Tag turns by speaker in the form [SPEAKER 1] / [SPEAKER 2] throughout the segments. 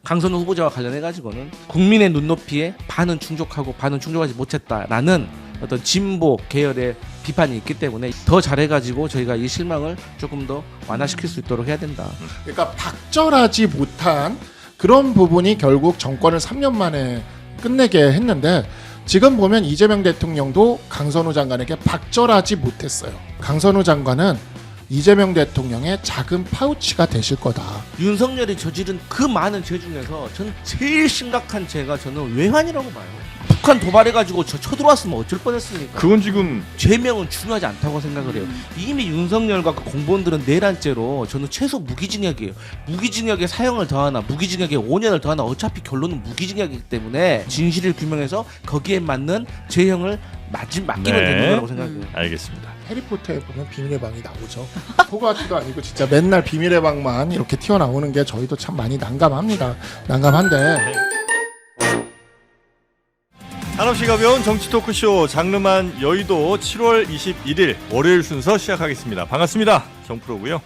[SPEAKER 1] 강선우 후보자와 관련해 가지고는 국민의 눈높이에 반은 충족하고 반은 충족하지 못했다라는 어떤 진보 계열의 비판이 있기 때문에 더 잘해가지고 저희가 이 실망을 조금 더 완화시킬 수 있도록 해야 된다.
[SPEAKER 2] 그러니까 박절하지 못한 그런 부분이 결국 정권을 3년 만에 끝내게 했는데 지금 보면 이재명 대통령도 강선우 장관에게 박절하지 못했어요. 강선우 장관은 이재명 대통령의 작은 파우치가 되실 거다.
[SPEAKER 1] 윤석열이 저지른 그 많은 죄 중에서 저는 제일 심각한 죄가 저는 외환이라고 봐요. 북한 도발해가지고 저 쳐들어왔으면 어쩔 뻔했습니까?
[SPEAKER 3] 그건 지금
[SPEAKER 1] 죄명은 중요하지 않다고 생각을 해요. 이미 윤석열과 그 공무원들은 내란죄로 저는 최소 무기징역이에요. 무기징역에 사형을 더하나 무기징역에 5년을 더하나 어차피 결론은 무기징역이기 때문에 진실을 규명해서 거기에 맞는 죄형을 맡기면 되는 거라고 생각해요.
[SPEAKER 3] 알겠습니다.
[SPEAKER 2] 해리포터에 보면 비밀의 방이 나오죠. 호가티도 아니고 진짜 맨날 비밀의 방만 이렇게 튀어나오는 게 저희도 참 많이 난감합니다. 난감한데
[SPEAKER 3] 한없이 가벼운 정치 토크쇼 장르만 여의도 7월 21일 월요일 순서 시작하겠습니다. 반갑습니다. 정프로고요.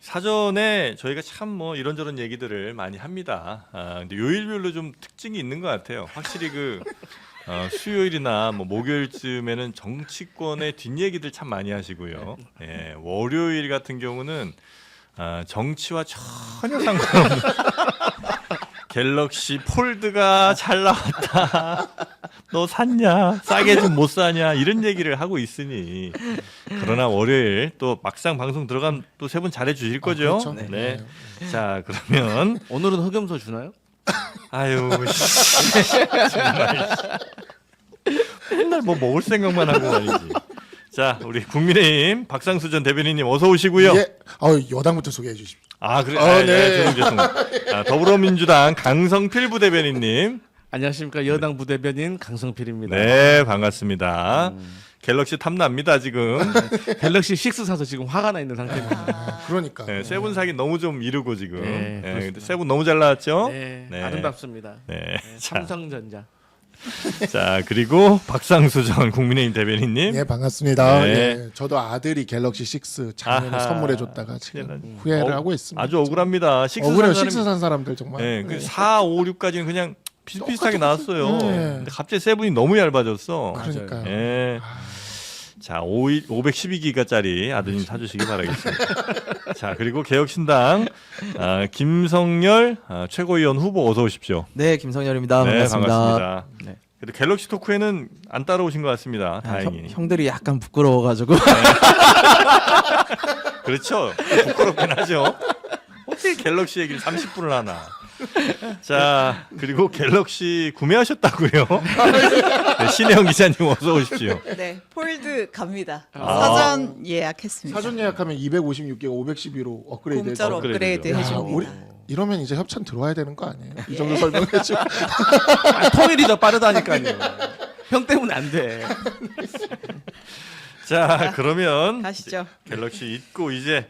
[SPEAKER 3] 사전에 저희가 참 뭐 이런저런 얘기들을 많이 합니다. 근데 요일별로 좀 특징이 있는 것 같아요. 확실히 수요일이나 뭐 목요일쯤에는 정치권의 뒷얘기들 참 많이 하시고요. 예, 월요일 같은 경우는 정치와 전혀 상관없는 갤럭시 폴드가 잘 나왔다. 너 샀냐? 싸게 좀 못 사냐? 이런 얘기를 하고 있으니 그러나 월요일 또 막상 방송 들어가면 또 세 분 잘해 주실 거죠?
[SPEAKER 2] 그렇죠.
[SPEAKER 3] 네. 자, 그러면
[SPEAKER 1] 오늘은 흑염소 주나요?
[SPEAKER 3] 아유 정말 맨날 뭐 먹을 생각만 하고 말이지. 자, 우리 국민의힘 박상수 전 대변인님 어서 오시고요.
[SPEAKER 2] 예, 여당부터 소개해 주십시오.
[SPEAKER 3] 그래.
[SPEAKER 2] 네.
[SPEAKER 3] 죄송. 더불어민주당 강성필 부대변인님.
[SPEAKER 1] 안녕하십니까. 여당 부대변인 강성필입니다.
[SPEAKER 3] 네, 반갑습니다. 갤럭시 탐납니다 지금.
[SPEAKER 1] 갤럭시 6 사서 지금 화가 나 있는 상태입니다.
[SPEAKER 2] 그러니까.
[SPEAKER 3] 네, 세븐 사기 너무 좀 이르고 지금.
[SPEAKER 1] 네,
[SPEAKER 3] 네, 근데 세븐 너무 잘 나왔죠?
[SPEAKER 1] 네, 아름답습니다.
[SPEAKER 3] 네. 자,
[SPEAKER 1] 삼성전자.
[SPEAKER 3] 자, 그리고 박상수 전 국민의힘 대변인님.
[SPEAKER 2] 예, 반갑습니다.
[SPEAKER 3] 네.
[SPEAKER 2] 예, 저도 아들이 갤럭시 6 작년에
[SPEAKER 3] 아하.
[SPEAKER 2] 선물해 줬다가 지금 후회를 하고 있습니다.
[SPEAKER 3] 아주 억울합니다. 식스
[SPEAKER 2] 억울해요.
[SPEAKER 3] 산
[SPEAKER 2] 6
[SPEAKER 3] 사람이-
[SPEAKER 2] 산 사람들 정말.
[SPEAKER 3] 네,
[SPEAKER 2] 네.
[SPEAKER 3] 4, 5, 6까지는 그냥 비슷비슷하게 나왔어요.
[SPEAKER 2] 네.
[SPEAKER 3] 근데 갑자기 세븐이 너무 얇아졌어.
[SPEAKER 2] 그러니까요.
[SPEAKER 3] 예. 자, 512기가짜리 아드님 사주시기 바라겠습니다. 자, 그리고 개혁신당 김성열 최고위원 후보 어서 오십시오.
[SPEAKER 4] 네, 김성열입니다.
[SPEAKER 3] 네,
[SPEAKER 4] 반갑습니다.
[SPEAKER 3] 반갑습니다.
[SPEAKER 4] 네.
[SPEAKER 3] 그래도 갤럭시 토크에는 안 따라오신 것 같습니다. 다행히.
[SPEAKER 4] 형들이 약간 부끄러워가지고
[SPEAKER 3] 그렇죠. 부끄럽긴 하죠. 어떻게 갤럭시 얘기를 30분을 하나. 자, 그리고 갤럭시 구매하셨다고요? 네, 신혜영 기자님 어서 오십시오.
[SPEAKER 5] 네, 폴드 갑니다.
[SPEAKER 3] 아.
[SPEAKER 5] 사전 예약했습니다.
[SPEAKER 2] 사전 예약하면 256기가 512로 업그레이드
[SPEAKER 5] 공짜로
[SPEAKER 2] 해서
[SPEAKER 5] 업그레이드
[SPEAKER 3] 업그레이드죠.
[SPEAKER 5] 해줍니다.
[SPEAKER 2] 우리 이러면 이제 협찬 들어와야 되는 거 아니에요? 이 정도 설명해 주.
[SPEAKER 1] 통일이 더 빠르다니까요. 형 때문에 안 돼.
[SPEAKER 3] 자, 그러면
[SPEAKER 5] 가시죠.
[SPEAKER 3] 갤럭시 잊고 이제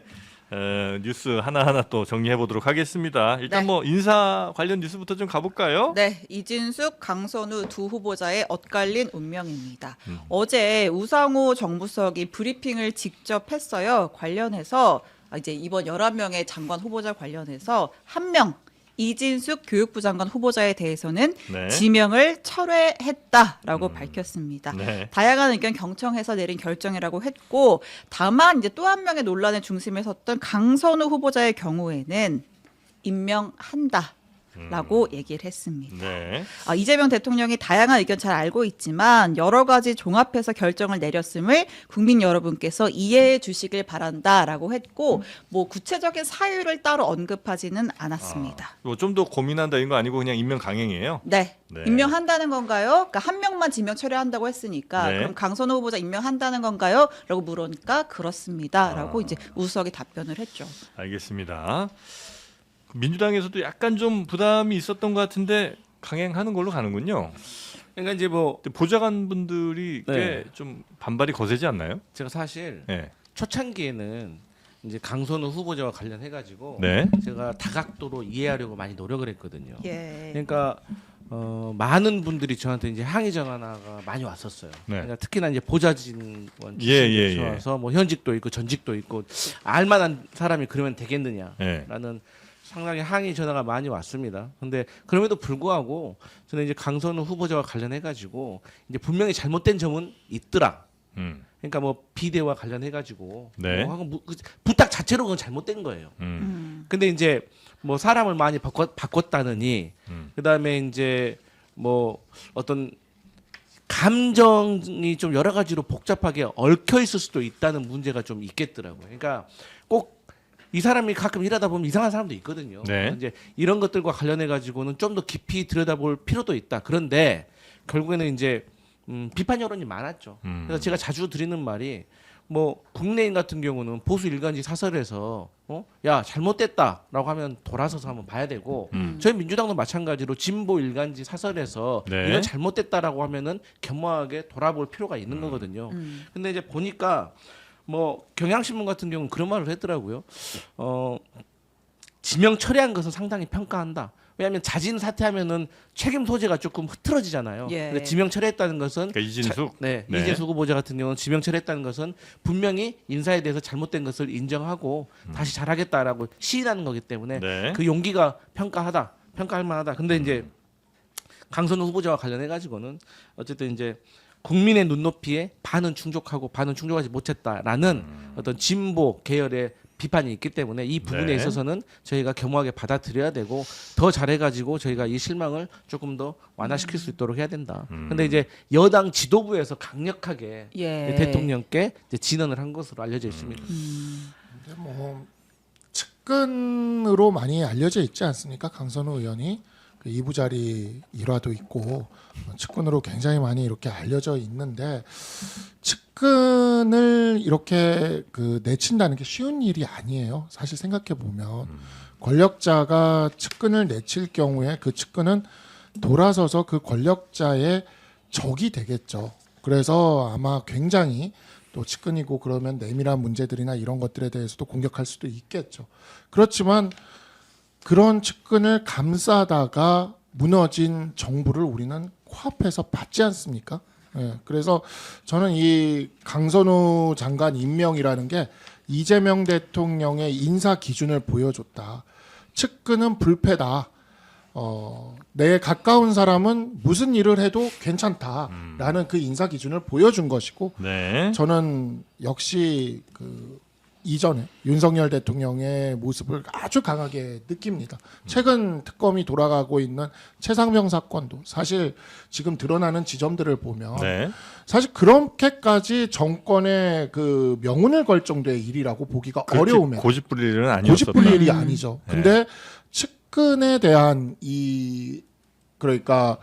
[SPEAKER 3] 뉴스 하나하나 또 정리해 보도록 하겠습니다. 일단
[SPEAKER 5] 네.
[SPEAKER 3] 뭐 인사 관련 뉴스부터 좀 가볼까요?
[SPEAKER 5] 네, 이진숙, 강선우 두 후보자의 엇갈린 운명입니다. 어제 우상호 정부석이 브리핑을 직접 했어요. 관련해서 이제 이번 11명의 장관 후보자 관련해서 한 명 이진숙 교육부 장관 후보자에 대해서는
[SPEAKER 3] 네.
[SPEAKER 5] 지명을 철회했다라고 밝혔습니다.
[SPEAKER 3] 네.
[SPEAKER 5] 다양한 의견 경청해서 내린 결정이라고 했고, 다만 이제 또 한 명의 논란의 중심에 섰던 강선우 후보자의 경우에는 임명한다. 라고 얘기를 했습니다.
[SPEAKER 3] 네.
[SPEAKER 5] 이재명 대통령이 다양한 의견 잘 알고 있지만 여러 가지 종합해서 결정을 내렸음을 국민 여러분께서 이해해 주시길 바란다라고 했고, 뭐 구체적인 사유를 따로 언급하지는 않았습니다.
[SPEAKER 3] 뭐 좀 더 고민한다 이런 거 아니고 그냥 임명 강행이에요.
[SPEAKER 5] 네.
[SPEAKER 3] 네.
[SPEAKER 5] 임명한다는 건가요? 그러니까 한 명만 지명 철회한다고 했으니까
[SPEAKER 3] 네.
[SPEAKER 5] 그럼 강선우 후보자 임명한다는 건가요? 라고 물으니까 그렇습니다라고 이제 우석이 답변을 했죠.
[SPEAKER 3] 알겠습니다. 민주당에서도 약간 좀 부담이 있었던 것 같은데 강행하는 걸로 가는군요.
[SPEAKER 1] 그러니까 이제 뭐
[SPEAKER 3] 근데 보좌관 분들이
[SPEAKER 1] 네.
[SPEAKER 3] 꽤 좀 반발이 거세지 않나요?
[SPEAKER 1] 제가 사실
[SPEAKER 3] 네.
[SPEAKER 1] 초창기에는 이제 강선우 후보자와 관련해 가지고
[SPEAKER 3] 네.
[SPEAKER 1] 제가 다각도로 이해하려고 많이 노력을 했거든요.
[SPEAKER 5] 예.
[SPEAKER 1] 그러니까 많은 분들이 저한테 이제 항의 전화가 많이 왔었어요.
[SPEAKER 3] 네.
[SPEAKER 1] 그러니까 특히나 이제 보좌진원
[SPEAKER 3] 예.
[SPEAKER 1] 와서 뭐 현직도 있고 전직도 있고 알만한 사람이 그러면 되겠느냐라는
[SPEAKER 3] 네.
[SPEAKER 1] 상당히 항의 전화가 많이 왔습니다. 근데 그럼에도 불구하고 저는 이제 강선우 후보자와 관련해 가지고 이제 분명히 잘못된 점은 있더라. 그러니까 뭐 비대와 관련해 가지고
[SPEAKER 3] 네.
[SPEAKER 1] 부탁 자체로 그건 잘못된 거예요. 근데 이제 뭐 사람을 많이 바꿨다느니 그다음에 이제 뭐 어떤 감정이 좀 여러 가지로 복잡하게 얽혀 있을 수도 있다는 문제가 좀 있겠더라고요. 그러니까 꼭 이 사람이 가끔 일하다 보면 이상한 사람도 있거든요.
[SPEAKER 3] 네.
[SPEAKER 1] 이제 이런 것들과 관련해 가지고는 좀 더 깊이 들여다볼 필요도 있다. 그런데 결국에는 이제 비판 여론이 많았죠. 그래서 제가 자주 드리는 말이 뭐 국내인 같은 경우는 보수 일간지 사설에서 야 잘못됐다라고 하면 돌아서서 한번 봐야 되고 저희 민주당도 마찬가지로 진보 일간지 사설에서
[SPEAKER 3] 네.
[SPEAKER 1] 이건 잘못됐다라고 하면은 겸허하게 돌아볼 필요가 있는 거거든요. 근데 이제 보니까 뭐 경향신문 같은 경우는 그런 말을 했더라고요. 지명 처리한 것은 상당히 평가한다. 왜냐하면 자진 사퇴하면은 책임 소재가 조금 흐트러지잖아요.
[SPEAKER 5] 예.
[SPEAKER 1] 근데 지명 처리했다는 것은
[SPEAKER 3] 그러니까 이진숙.
[SPEAKER 1] 네,
[SPEAKER 3] 네.
[SPEAKER 1] 이재수 후보자 같은 경우는 지명 처리했다는 것은 분명히 인사에 대해서 잘못된 것을 인정하고 다시 잘하겠다라고 시인하는 거기 때문에
[SPEAKER 3] 네.
[SPEAKER 1] 그 용기가 평가할 만하다. 근데 이제 강선우 후보자와 관련해 가지고는 어쨌든 이제 국민의 눈높이에 반은 충족하고 반은 충족하지 못했다라는 어떤 진보 계열의 비판이 있기 때문에 이 부분에
[SPEAKER 3] 네.
[SPEAKER 1] 있어서는 저희가 겸허하게 받아들여야 되고 더 잘해가지고 저희가 이 실망을 조금 더 완화시킬 수 있도록 해야 된다. 근데 이제 여당 지도부에서 강력하게
[SPEAKER 5] 예.
[SPEAKER 1] 대통령께 이제 진언을 한 것으로 알려져 있습니다.
[SPEAKER 2] 근데 뭐 측근으로 많이 알려져 있지 않습니까? 강선우 의원이 그 이부자리 일화도 있고 측근으로 굉장히 많이 이렇게 알려져 있는데 측근을 이렇게 그 내친다는 게 쉬운 일이 아니에요. 사실 생각해 보면 권력자가 측근을 내칠 경우에 그 측근은 돌아서서 그 권력자의 적이 되겠죠. 그래서 아마 굉장히 또 측근이고 그러면 내밀한 문제들이나 이런 것들에 대해서도 공격할 수도 있겠죠. 그렇지만 그런 측근을 감싸다가 무너진 정부를 우리는 코앞에서 봤지 않습니까? 예, 그래서 저는 이 강선우 장관 임명이라는 게 이재명 대통령의 인사 기준을 보여줬다. 측근은 불패다. 내 가까운 사람은 무슨 일을 해도 괜찮다라는 그 인사 기준을 보여준 것이고
[SPEAKER 3] 네.
[SPEAKER 2] 저는 역시 그 이전에 윤석열 대통령의 모습을 아주 강하게 느낍니다. 최근 특검이 돌아가고 있는 최상병 사건도 사실 지금 드러나는 지점들을 보면
[SPEAKER 3] 네.
[SPEAKER 2] 사실 그렇게까지 정권의 그 명운을 걸 정도의 일이라고 보기가 어려우면
[SPEAKER 3] 고집 부릴 일은 아니었었다.
[SPEAKER 2] 고집 부릴 일이 아니죠.
[SPEAKER 3] 네.
[SPEAKER 2] 근데 측근에 대한 이 그러니까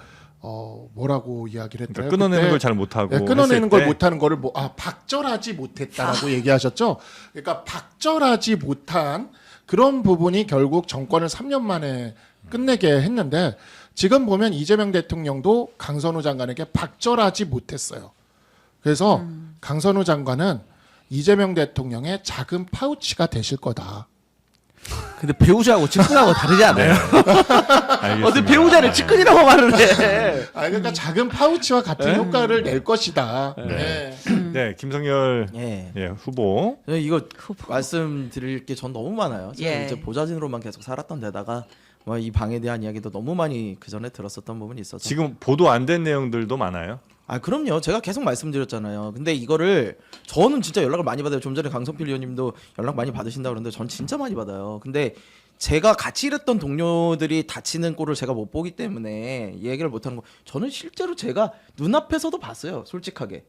[SPEAKER 2] 뭐라고 이야기를 했대요?
[SPEAKER 3] 그러니까 끊어내는
[SPEAKER 2] 그때
[SPEAKER 3] 걸 잘 못하고
[SPEAKER 2] 네, 끊어내는
[SPEAKER 3] 했을
[SPEAKER 2] 걸
[SPEAKER 3] 때
[SPEAKER 2] 못하는 거를 박절하지 못했다라고 얘기하셨죠. 그러니까 박절하지 못한 그런 부분이 결국 정권을 3년 만에 끝내게 했는데 지금 보면 이재명 대통령도 강선우 장관에게 박절하지 못했어요. 그래서 강선우 장관은 이재명 대통령의 작은 파우치가 되실 거다.
[SPEAKER 1] 근데 배우자하고 측근하고 다르지 않아요?
[SPEAKER 3] 알겠습니다.
[SPEAKER 1] 어떻게 배우자를 측근이라고 말을 해?
[SPEAKER 2] 그러니까 작은 파우치와 같은 효과를 낼 것이다. 네.
[SPEAKER 3] 네, 김성열
[SPEAKER 4] 예.
[SPEAKER 3] 예, 후보.
[SPEAKER 4] 저는 이거 말씀드릴 게 전 너무 많아요. 제가
[SPEAKER 5] 예.
[SPEAKER 4] 이제 보좌진으로만 계속 살았던 데다가 뭐 이 방에 대한 이야기도 너무 많이 그 전에 들었었던 부분이 있어서
[SPEAKER 3] 지금 보도 안 된 내용들도 많아요.
[SPEAKER 4] 아 그럼요. 제가 계속 말씀드렸잖아요. 근데 이거를 저는 진짜 연락을 많이 받아요. 좀 전에 강성필 의원님도 연락 많이 받으신다 그러는데 전 진짜 많이 받아요. 근데 제가 같이 일했던 동료들이 다치는 꼴을 제가 못 보기 때문에 이 얘기를 못 하는 거. 저는 실제로 제가 눈앞에서도 봤어요. 솔직하게.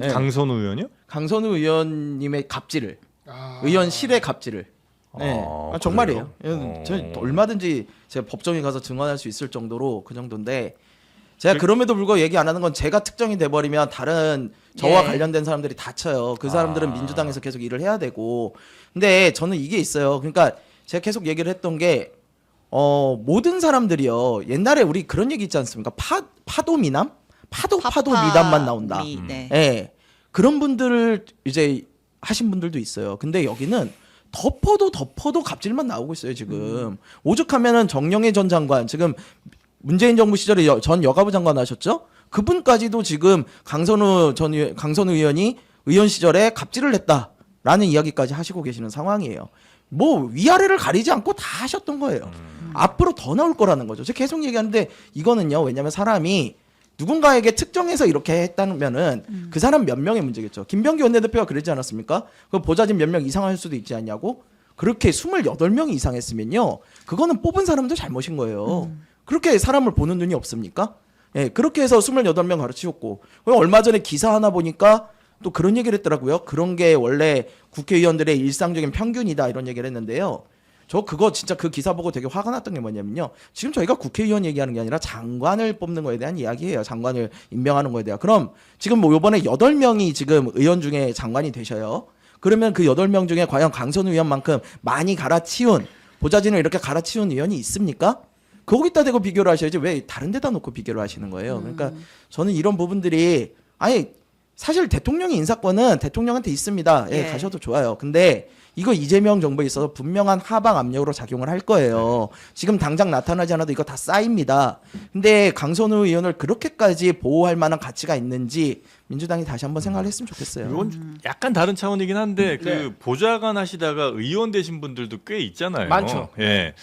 [SPEAKER 4] 예.
[SPEAKER 3] 강선우 의원이요?
[SPEAKER 4] 강선우 의원님의 갑질을
[SPEAKER 2] 아.
[SPEAKER 4] 의원실의 갑질을. 네.
[SPEAKER 3] 아,
[SPEAKER 4] 정말이에요.
[SPEAKER 3] 그래요?
[SPEAKER 4] 저 얼마든지 제가 법정에 가서 증언할 수 있을 정도로 그 정도인데 제가 그럼에도 불구하고 얘기 안 하는 건 제가 특정이 돼버리면 다른 저와
[SPEAKER 5] 예.
[SPEAKER 4] 관련된 사람들이 다쳐요. 그 사람들은 민주당에서 계속 일을 해야 되고. 근데 저는 이게 있어요. 그러니까 제가 계속 얘기를 했던 게 모든 사람들이요. 옛날에 우리 그런 얘기 있지 않습니까? 파도 미남? 파도 미담만 나온다.
[SPEAKER 5] 네.
[SPEAKER 4] 예. 그런 분들을 이제 하신 분들도 있어요. 근데 여기는 덮어도 갑질만 나오고 있어요, 지금. 오죽하면은 정영애 전 장관, 지금 문재인 정부 시절에 전 여가부 장관 하셨죠? 그분까지도 지금 강선우 의원이 의원 시절에 갑질을 했다라는 이야기까지 하시고 계시는 상황이에요. 뭐 위아래를 가리지 않고 다 하셨던 거예요. 앞으로 더 나올 거라는 거죠. 제가 계속 얘기하는데 이거는요. 왜냐하면 사람이 누군가에게 특정해서 이렇게 했다면은 그 사람 몇 명의 문제겠죠. 김병기 원내대표가 그러지 않았습니까? 그 보좌진 몇 명 이상할 수도 있지 않냐고? 그렇게 28명이 이상했으면요. 그거는 뽑은 사람도 잘못인 거예요. 그렇게 사람을 보는 눈이 없습니까? 예, 그렇게 해서 28명 가르치셨고 얼마 전에 기사 하나 보니까 또 그런 얘기를 했더라고요. 그런 게 원래 국회의원들의 일상적인 평균이다 이런 얘기를 했는데요. 저 그거 진짜 그 기사 보고 되게 화가 났던 게 뭐냐면요. 지금 저희가 국회의원 얘기하는 게 아니라 장관을 뽑는 거에 대한 이야기예요. 장관을 임명하는 거에 대한. 그럼 지금 뭐 요번에 8명이 지금 의원 중에 장관이 되셔요. 그러면 그 8명 중에 과연 강선우 의원만큼 많이 갈아치운 보좌진을 이렇게 갈아치운 의원이 있습니까? 거기다 대고 비교를 하셔야지 왜 다른 데다 놓고 비교를 하시는 거예요. 그러니까 저는 이런 부분들이 아니 사실 대통령의 인사권은 대통령한테 있습니다. 예,
[SPEAKER 5] 예.
[SPEAKER 4] 가셔도 좋아요. 근데 이거 이재명 정부에 있어서 분명한 하방 압력으로 작용을 할 거예요. 지금 당장 나타나지 않아도 이거 다 쌓입니다. 근데 강선우 의원을 그렇게까지 보호할 만한 가치가 있는지 민주당이 다시 한번 생각을 했으면 좋겠어요.
[SPEAKER 3] 이건 약간 다른 차원이긴 한데 그 보좌관 하시다가 의원 되신 분들도 꽤 있잖아요.
[SPEAKER 1] 많죠.
[SPEAKER 3] 예,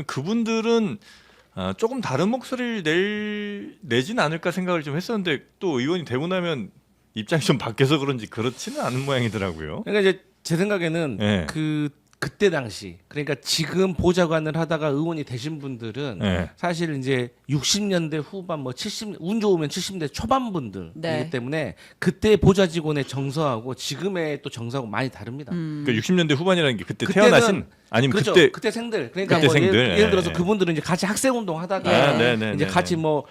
[SPEAKER 3] 그분들은 조금 다른 목소리를 내진 않을까 생각을 좀 했었는데 또 의원이 되고 나면 입장이 좀 바뀌어서 그런지 그렇지는 않은 모양이더라고요.
[SPEAKER 1] 그러니까 이제 제 생각에는
[SPEAKER 3] 네.
[SPEAKER 1] 그때 당시 그러니까 지금 보좌관을 하다가 의원이 되신 분들은
[SPEAKER 3] 네.
[SPEAKER 1] 사실 이제 60년대 후반 뭐 70, 운 좋으면 70대 초반 분들이기
[SPEAKER 5] 네.
[SPEAKER 1] 때문에 그때 보좌 직원의 정서하고 지금의 또 정서하고 많이 다릅니다.
[SPEAKER 3] 그러니까 60년대 후반이라는 게 그때
[SPEAKER 1] 그때는-
[SPEAKER 3] 태어나신 아니면
[SPEAKER 1] 그렇죠.
[SPEAKER 3] 그때
[SPEAKER 1] 생들 그러니까
[SPEAKER 3] 그때
[SPEAKER 1] 뭐
[SPEAKER 3] 생들.
[SPEAKER 1] 예를 들어서
[SPEAKER 3] 예.
[SPEAKER 1] 그분들은 이제 같이 학생 운동 하다가
[SPEAKER 3] 네네.
[SPEAKER 1] 이제 같이 뭐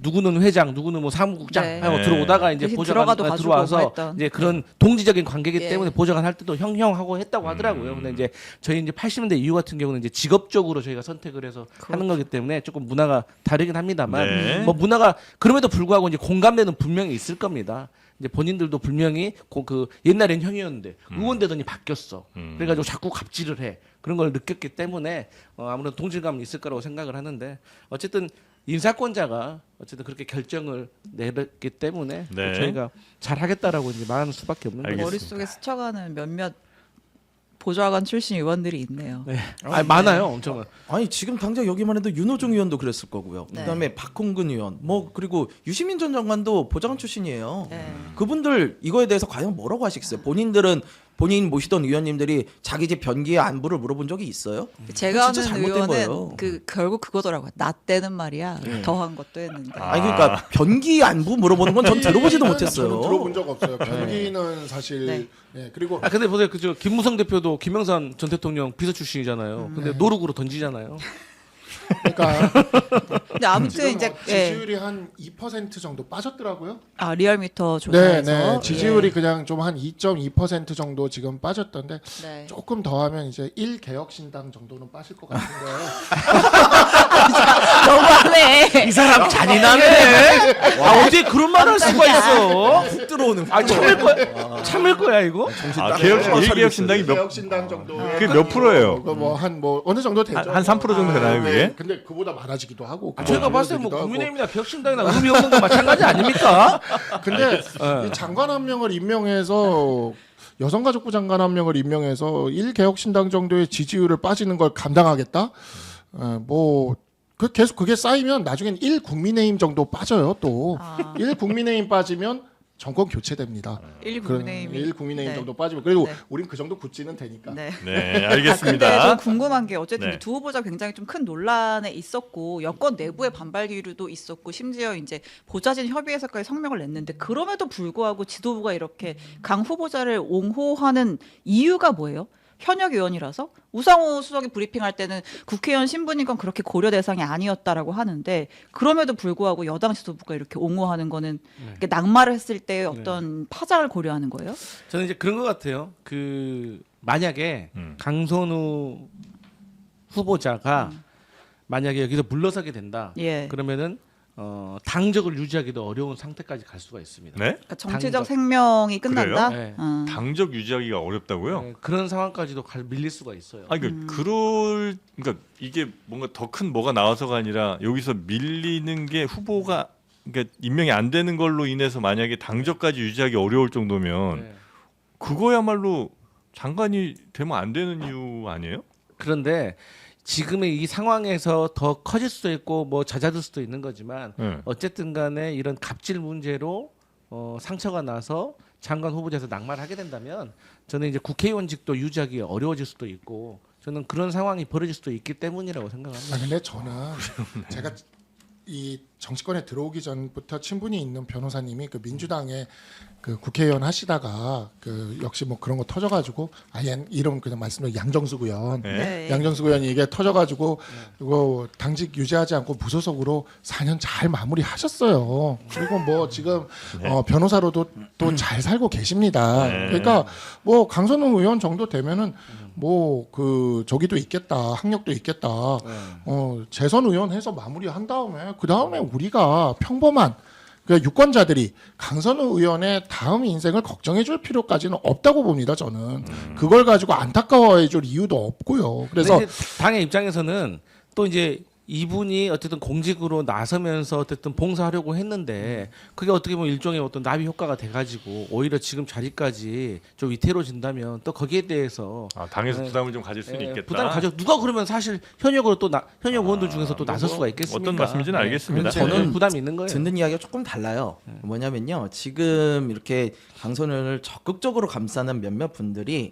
[SPEAKER 1] 누구는 회장, 누구는 뭐 사무국장
[SPEAKER 5] 네.
[SPEAKER 1] 하고
[SPEAKER 3] 네.
[SPEAKER 1] 들어오다가 이제
[SPEAKER 5] 대신
[SPEAKER 1] 보좌관
[SPEAKER 5] 들어가도 봐주고
[SPEAKER 1] 들어와서
[SPEAKER 5] 했던.
[SPEAKER 1] 이제 그런 동지적인 관계이기
[SPEAKER 5] 예.
[SPEAKER 1] 때문에 보좌관 할 때도 형 하고 했다고 하더라고요. 근데 이제 저희 이제 80년대 이후 같은 경우는 이제 직업적으로 저희가 선택을 해서 하는 거기 때문에 조금 문화가 다르긴 합니다만
[SPEAKER 3] 네.
[SPEAKER 1] 뭐 문화가 그럼에도 불구하고 이제 공감대는 분명히 있을 겁니다. 이제 본인들도 분명히 그 옛날엔 형이었는데 의원 되더니 바뀌었어. 그래가지고 자꾸 갑질을 해. 그런 걸 느꼈기 때문에 아무래도 동질감이 있을 거라고 생각을 하는데 어쨌든 인사권자가 어쨌든 그렇게 결정을 내렸기 때문에
[SPEAKER 3] 네.
[SPEAKER 1] 저희가 잘하겠다라고 이제 말하는 수밖에 없는 거죠.
[SPEAKER 3] 알겠습니다.
[SPEAKER 5] 머릿속에 스쳐가는 몇몇 보좌관 출신 의원들이 있네요.
[SPEAKER 1] 네. 많아요, 엄청.
[SPEAKER 4] 아니 지금 당장 여기만 해도 윤호중 의원도 그랬을 거고요.
[SPEAKER 5] 네.
[SPEAKER 4] 그다음에 박홍근 의원, 뭐 그리고 유시민 전 장관도 보좌관 출신이에요.
[SPEAKER 5] 네.
[SPEAKER 4] 그분들 이거에 대해서 과연 뭐라고 하시겠어요? 본인들은 본인 모시던 의원님들이 자기 집 변기의 안부를 물어본 적이 있어요?
[SPEAKER 5] 제가
[SPEAKER 4] 진짜
[SPEAKER 5] 아는
[SPEAKER 4] 잘못된
[SPEAKER 5] 의원은
[SPEAKER 4] 거예요.
[SPEAKER 5] 결국 그거더라고요. 나 때는 말이야.
[SPEAKER 4] 네.
[SPEAKER 5] 더한 것도 했는데.
[SPEAKER 4] 아니 그러니까 변기 안부 물어보는 건 전 들어보지도 못했어요.
[SPEAKER 2] 저는 들어본 적 없어요. 변기는 사실
[SPEAKER 5] 네.
[SPEAKER 2] 예, 그리고
[SPEAKER 1] 근데 보세요, 그저 김무성 대표도 김영삼 전 대통령 비서 출신이잖아요. 근데 노룩으로 던지잖아요.
[SPEAKER 2] 그러니까
[SPEAKER 5] 근데 아무튼
[SPEAKER 2] 지금
[SPEAKER 5] 이제
[SPEAKER 2] 지지율이 한 2% 정도 빠졌더라고요.
[SPEAKER 5] 리얼미터
[SPEAKER 2] 네,
[SPEAKER 5] 조사에서
[SPEAKER 2] 네. 지지율이 그냥 좀 한 2.2% 정도 지금 빠졌던데
[SPEAKER 5] 네.
[SPEAKER 2] 조금 더 하면 이제 1개혁신당 정도는 빠질 것 같은데.
[SPEAKER 5] 너무하네.
[SPEAKER 1] 이 사람 잔인하네. 어떻게 그런 말을 할 수가 있어?
[SPEAKER 4] 훅 들어오는.
[SPEAKER 1] 참을 거야 이거?
[SPEAKER 3] 일개혁신당이 몇
[SPEAKER 2] 개혁신당 정도.
[SPEAKER 3] 그게 몇 프로예요?
[SPEAKER 2] 뭐한 어느 정도 되죠.
[SPEAKER 3] 한 3% 정도 되나요, 그게?
[SPEAKER 2] 네. 근데 그보다 많아지기도 하고.
[SPEAKER 1] 제가 봤을 때
[SPEAKER 2] 줄어들기도
[SPEAKER 1] 뭐
[SPEAKER 2] 하고.
[SPEAKER 1] 국민의힘이나 혁신당이나 의미 없는 거 마찬가지 아닙니까?
[SPEAKER 2] 근데 이 장관 한 명을 임명해서 여성가족부 장관 한 명을 임명해서 1개혁신당 정도의 지지율을 빠지는 걸 감당하겠다? 계속 그게 쌓이면 나중엔 1국민의힘 정도 빠져요 또. 1국민의힘 빠지면 정권 교체됩니다. 1국민의힘
[SPEAKER 5] 네.
[SPEAKER 2] 정도 빠지면 그래도
[SPEAKER 5] 네.
[SPEAKER 2] 우린 그 정도 굳지는 되니까.
[SPEAKER 5] 네.
[SPEAKER 3] 네,
[SPEAKER 5] 근데
[SPEAKER 3] 알겠습니다.
[SPEAKER 5] 좀 궁금한 게 어쨌든
[SPEAKER 3] 네.
[SPEAKER 5] 두 후보자 굉장히 좀 큰 논란에 있었고 여권 내부의 반발 기류도 있었고 심지어 이제 보좌진 협의회에서까지 성명을 냈는데 그럼에도 불구하고 지도부가 이렇게 강 후보자를 옹호하는 이유가 뭐예요? 현역 의원이라서 우상호 수석이 브리핑할 때는 국회의원 신분인 건 그렇게 고려 대상이 아니었다라고 하는데 그럼에도 불구하고 여당 지도부가 이렇게 옹호하는 거는 이렇게 낙마를 했을 때 어떤 파장을 고려하는 거예요?
[SPEAKER 1] 저는 이제 그런 것 같아요. 만약에 강선우 후보자가 만약에 여기서 물러서게 된다.
[SPEAKER 5] 예.
[SPEAKER 1] 그러면은 당적을 유지하기도 어려운 상태까지 갈 수가 있습니다.
[SPEAKER 3] 네?
[SPEAKER 5] 그러니까 정치적
[SPEAKER 1] 당적.
[SPEAKER 5] 생명이 끝난다.
[SPEAKER 1] 그래요? 네.
[SPEAKER 3] 당적 유지하기가 어렵다고요?
[SPEAKER 1] 네, 그런 상황까지도 밀릴 수가 있어요.
[SPEAKER 3] 아니 그러니까 이게 뭔가 더 큰 뭐가 나와서가 아니라 여기서 밀리는 게 후보가 그러니까 임명이 안 되는 걸로 인해서 만약에 당적까지 유지하기 어려울 정도면
[SPEAKER 1] 네.
[SPEAKER 3] 그거야말로 장관이 되면 안 되는 이유 아니에요?
[SPEAKER 1] 그런데 지금의 이 상황에서 더 커질 수도 있고 뭐 잦아들 수도 있는 거지만
[SPEAKER 3] 네.
[SPEAKER 1] 어쨌든 간에 이런 갑질 문제로 상처가 나서 장관 후보자에서 낙마를 하게 된다면 저는 이제 국회의원직도 유지하기 어려워질 수도 있고 저는 그런 상황이 벌어질 수도 있기 때문이라고 생각합니다.
[SPEAKER 2] 근데 저는 제가 이 정치권에 들어오기 전부터 친분이 있는 변호사님이 그 민주당의 그 국회의원 하시다가 그 역시 뭐 그런 거 터져가지고 이름 그냥 말씀드린 양정숙 의원,
[SPEAKER 3] 네.
[SPEAKER 2] 양정숙 의원이 이게 터져가지고 이거 당직 유지하지 않고 무소속으로 4년 잘 마무리하셨어요. 그리고 뭐 지금 변호사로도 또 잘 살고 계십니다.
[SPEAKER 3] 네.
[SPEAKER 2] 그러니까 뭐 강선우 의원 정도 되면은 뭐 그 저기도 있겠다, 학력도 있겠다. 재선 의원 해서 마무리한 다음에 그 다음에 우리가 평범한 그 유권자들이 강선우 의원의 다음 인생을 걱정해줄 필요까지는 없다고 봅니다. 저는 그걸 가지고 안타까워해줄 이유도 없고요. 그래서
[SPEAKER 1] 근데 이제 당의 입장에서는 또 이제 이분이 어쨌든 공직으로 나서면서 어쨌든 봉사하려고 했는데 그게 어떻게 보면 일종의 어떤 나비 효과가 돼가지고 오히려 지금 자리까지 좀 위태로워진다면 또 거기에 대해서
[SPEAKER 3] 당에서
[SPEAKER 1] 네.
[SPEAKER 3] 부담을 좀 가질 수는 있겠다.
[SPEAKER 1] 부담을 가져 누가 그러면 사실 현역으로 또 현역 의원들 중에서 또 나설 수가 있겠습니까?
[SPEAKER 3] 어떤 말씀인지는 알겠습니다.
[SPEAKER 1] 저는
[SPEAKER 3] 네.
[SPEAKER 1] 부담이 있는 거예요.
[SPEAKER 4] 듣는 이야기가 조금 달라요. 뭐냐면요. 지금 이렇게 강선 의원을 적극적으로 감싸는 몇몇 분들이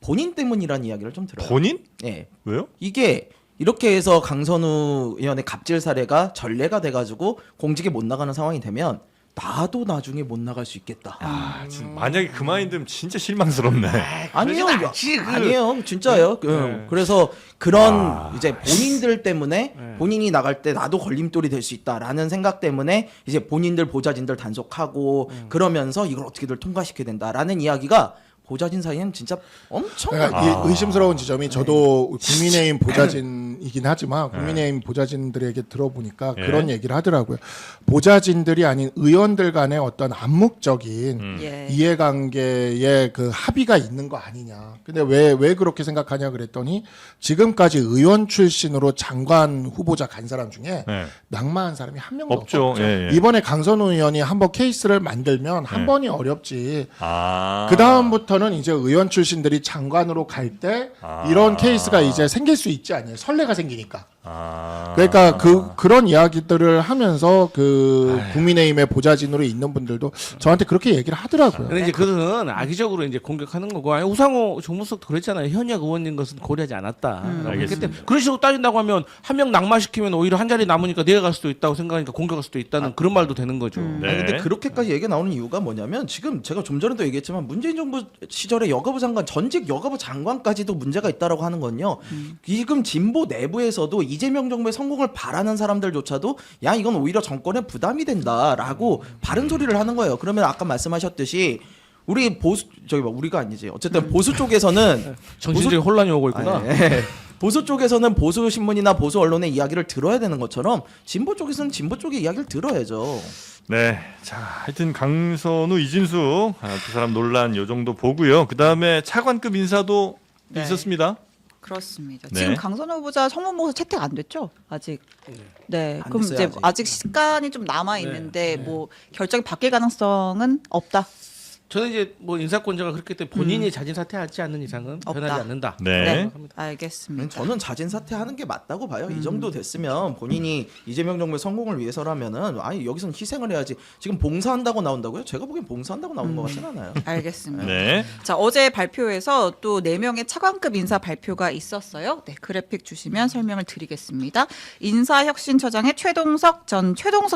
[SPEAKER 4] 본인 때문이라는 이야기를 좀 들어요.
[SPEAKER 3] 본인?
[SPEAKER 4] 예.
[SPEAKER 3] 왜요?
[SPEAKER 4] 이게 이렇게 해서 강선우 의원의 갑질 사례가 전례가 돼가지고 공직에 못 나가는 상황이 되면 나도 나중에 못 나갈 수 있겠다.
[SPEAKER 3] 만약에 그 마인드면 진짜 실망스럽네.
[SPEAKER 4] 아니에요,
[SPEAKER 1] 그러진 않지,
[SPEAKER 4] 아니에요, 진짜예요. 그래서 그런 이제 본인들 때문에 본인이 나갈 때 나도 걸림돌이 될 수 있다라는 생각 때문에 이제 본인들 보좌진들 단속하고 그러면서 이걸 어떻게들 통과시켜야 된다라는 이야기가 보좌진 사이에는 진짜 엄청
[SPEAKER 2] 그러니까 이 의심스러운 지점이 저도 국민의힘 보좌진이긴 하지만 국민의힘 보좌진들에게 들어보니까 그런 얘기를 하더라고요. 보좌진들이 아닌 의원들 간의 어떤 암묵적인
[SPEAKER 5] 예.
[SPEAKER 2] 이해관계의 그 합의가 있는 거 아니냐. 근데 왜 그렇게 생각하냐 그랬더니 지금까지 의원 출신으로 장관 후보자 간 사람 중에
[SPEAKER 3] 네.
[SPEAKER 2] 낙마한 사람이 한 명도
[SPEAKER 3] 없죠.
[SPEAKER 2] 없죠.
[SPEAKER 3] 예, 예.
[SPEAKER 2] 이번에 강선우 의원이 한번 케이스를 만들면 한 번이 어렵지.
[SPEAKER 3] 아.
[SPEAKER 2] 그 다음부터는 이제 의원 출신들이 장관으로 갈 때 이런 케이스가 이제 생길 수 있지 않냐. 설레가 생기니까. 그러니까 그런 이야기들을 하면서 그 국민의힘의 보좌진으로 있는 분들도 저한테 그렇게 얘기를 하더라고요.
[SPEAKER 1] 근데 이제 그거는 악의적으로 이제 공격하는 거고 아니 우상호 정무수석도 그랬잖아요. 현역 의원인 것은 고려하지 않았다. 그렇기
[SPEAKER 3] 알겠습니다.
[SPEAKER 1] 때문에 그런 식으로 따진다고 하면 한 명 낙마시키면 오히려 한 자리 남으니까 내가 갈 수도 있다고 생각하니까 공격할 수도 있다는 그런 말도 되는 거죠.
[SPEAKER 3] 네.
[SPEAKER 4] 아니, 근데 그렇게까지 얘기가 나오는 이유가 뭐냐면 지금 제가 좀 전에도 얘기했지만 문재인 정부 시절에 여가부 장관 전직 여가부 장관까지도 문제가 있다라고 하는 건요. 지금 진보 내부에서도 이재명 정부의 성공을 바라는 사람들조차도 야 이건 오히려 정권에 부담이 된다라고 바른 소리를 하는 거예요. 그러면 아까 말씀하셨듯이 우리 보수 우리가 아니지 어쨌든 보수 쪽에서는
[SPEAKER 1] 정신적인 혼란이 오고 있구나.
[SPEAKER 4] 보수 쪽에서는 보수 신문이나 보수 언론의 이야기를 들어야 되는 것처럼 진보 쪽에서는 진보 쪽의 이야기를 들어야죠.
[SPEAKER 3] 네, 자 하여튼 강선우, 이진수 두 사람 논란 요 정도 보고요. 그 다음에 차관급 인사도
[SPEAKER 5] 네.
[SPEAKER 3] 있었습니다.
[SPEAKER 5] 그렇습니다.
[SPEAKER 3] 네.
[SPEAKER 5] 지금 강선우 후보자 성문보고서 채택 안 됐죠? 아직. 네.
[SPEAKER 4] 안
[SPEAKER 5] 그럼
[SPEAKER 4] 됐어요,
[SPEAKER 5] 이제
[SPEAKER 4] 아직.
[SPEAKER 5] 아직 시간이 좀 남아 있는데 뭐 결정이 바뀔 가능성은 없다.
[SPEAKER 1] 저는 이제 뭐 인사권자가 그렇기 때문에 본인이 자진 사퇴하지 않는 이상은
[SPEAKER 5] 없다.
[SPEAKER 1] 변하지 않는다.
[SPEAKER 3] 네.
[SPEAKER 1] 생각합니다.
[SPEAKER 5] 알겠습니다.
[SPEAKER 4] 저는 자진 사퇴하는 게 맞다고 봐요. 이 정도 됐으면 본인이 이재명 정부의 성공을 위해서라면은 아니 여기서는 희생을 해야지. 지금 봉사한다고 나온다고요? 제가 보기엔 봉사한다고 나오는 것 같진 않아요.
[SPEAKER 5] 알겠습니다.
[SPEAKER 3] 네.
[SPEAKER 5] 자, 어제 발표에서 또 4명의 차관급 인사 발표가 있었어요. 네, 그래픽 주시면 설명을 드리겠습니다. 인사혁신처장의 최동석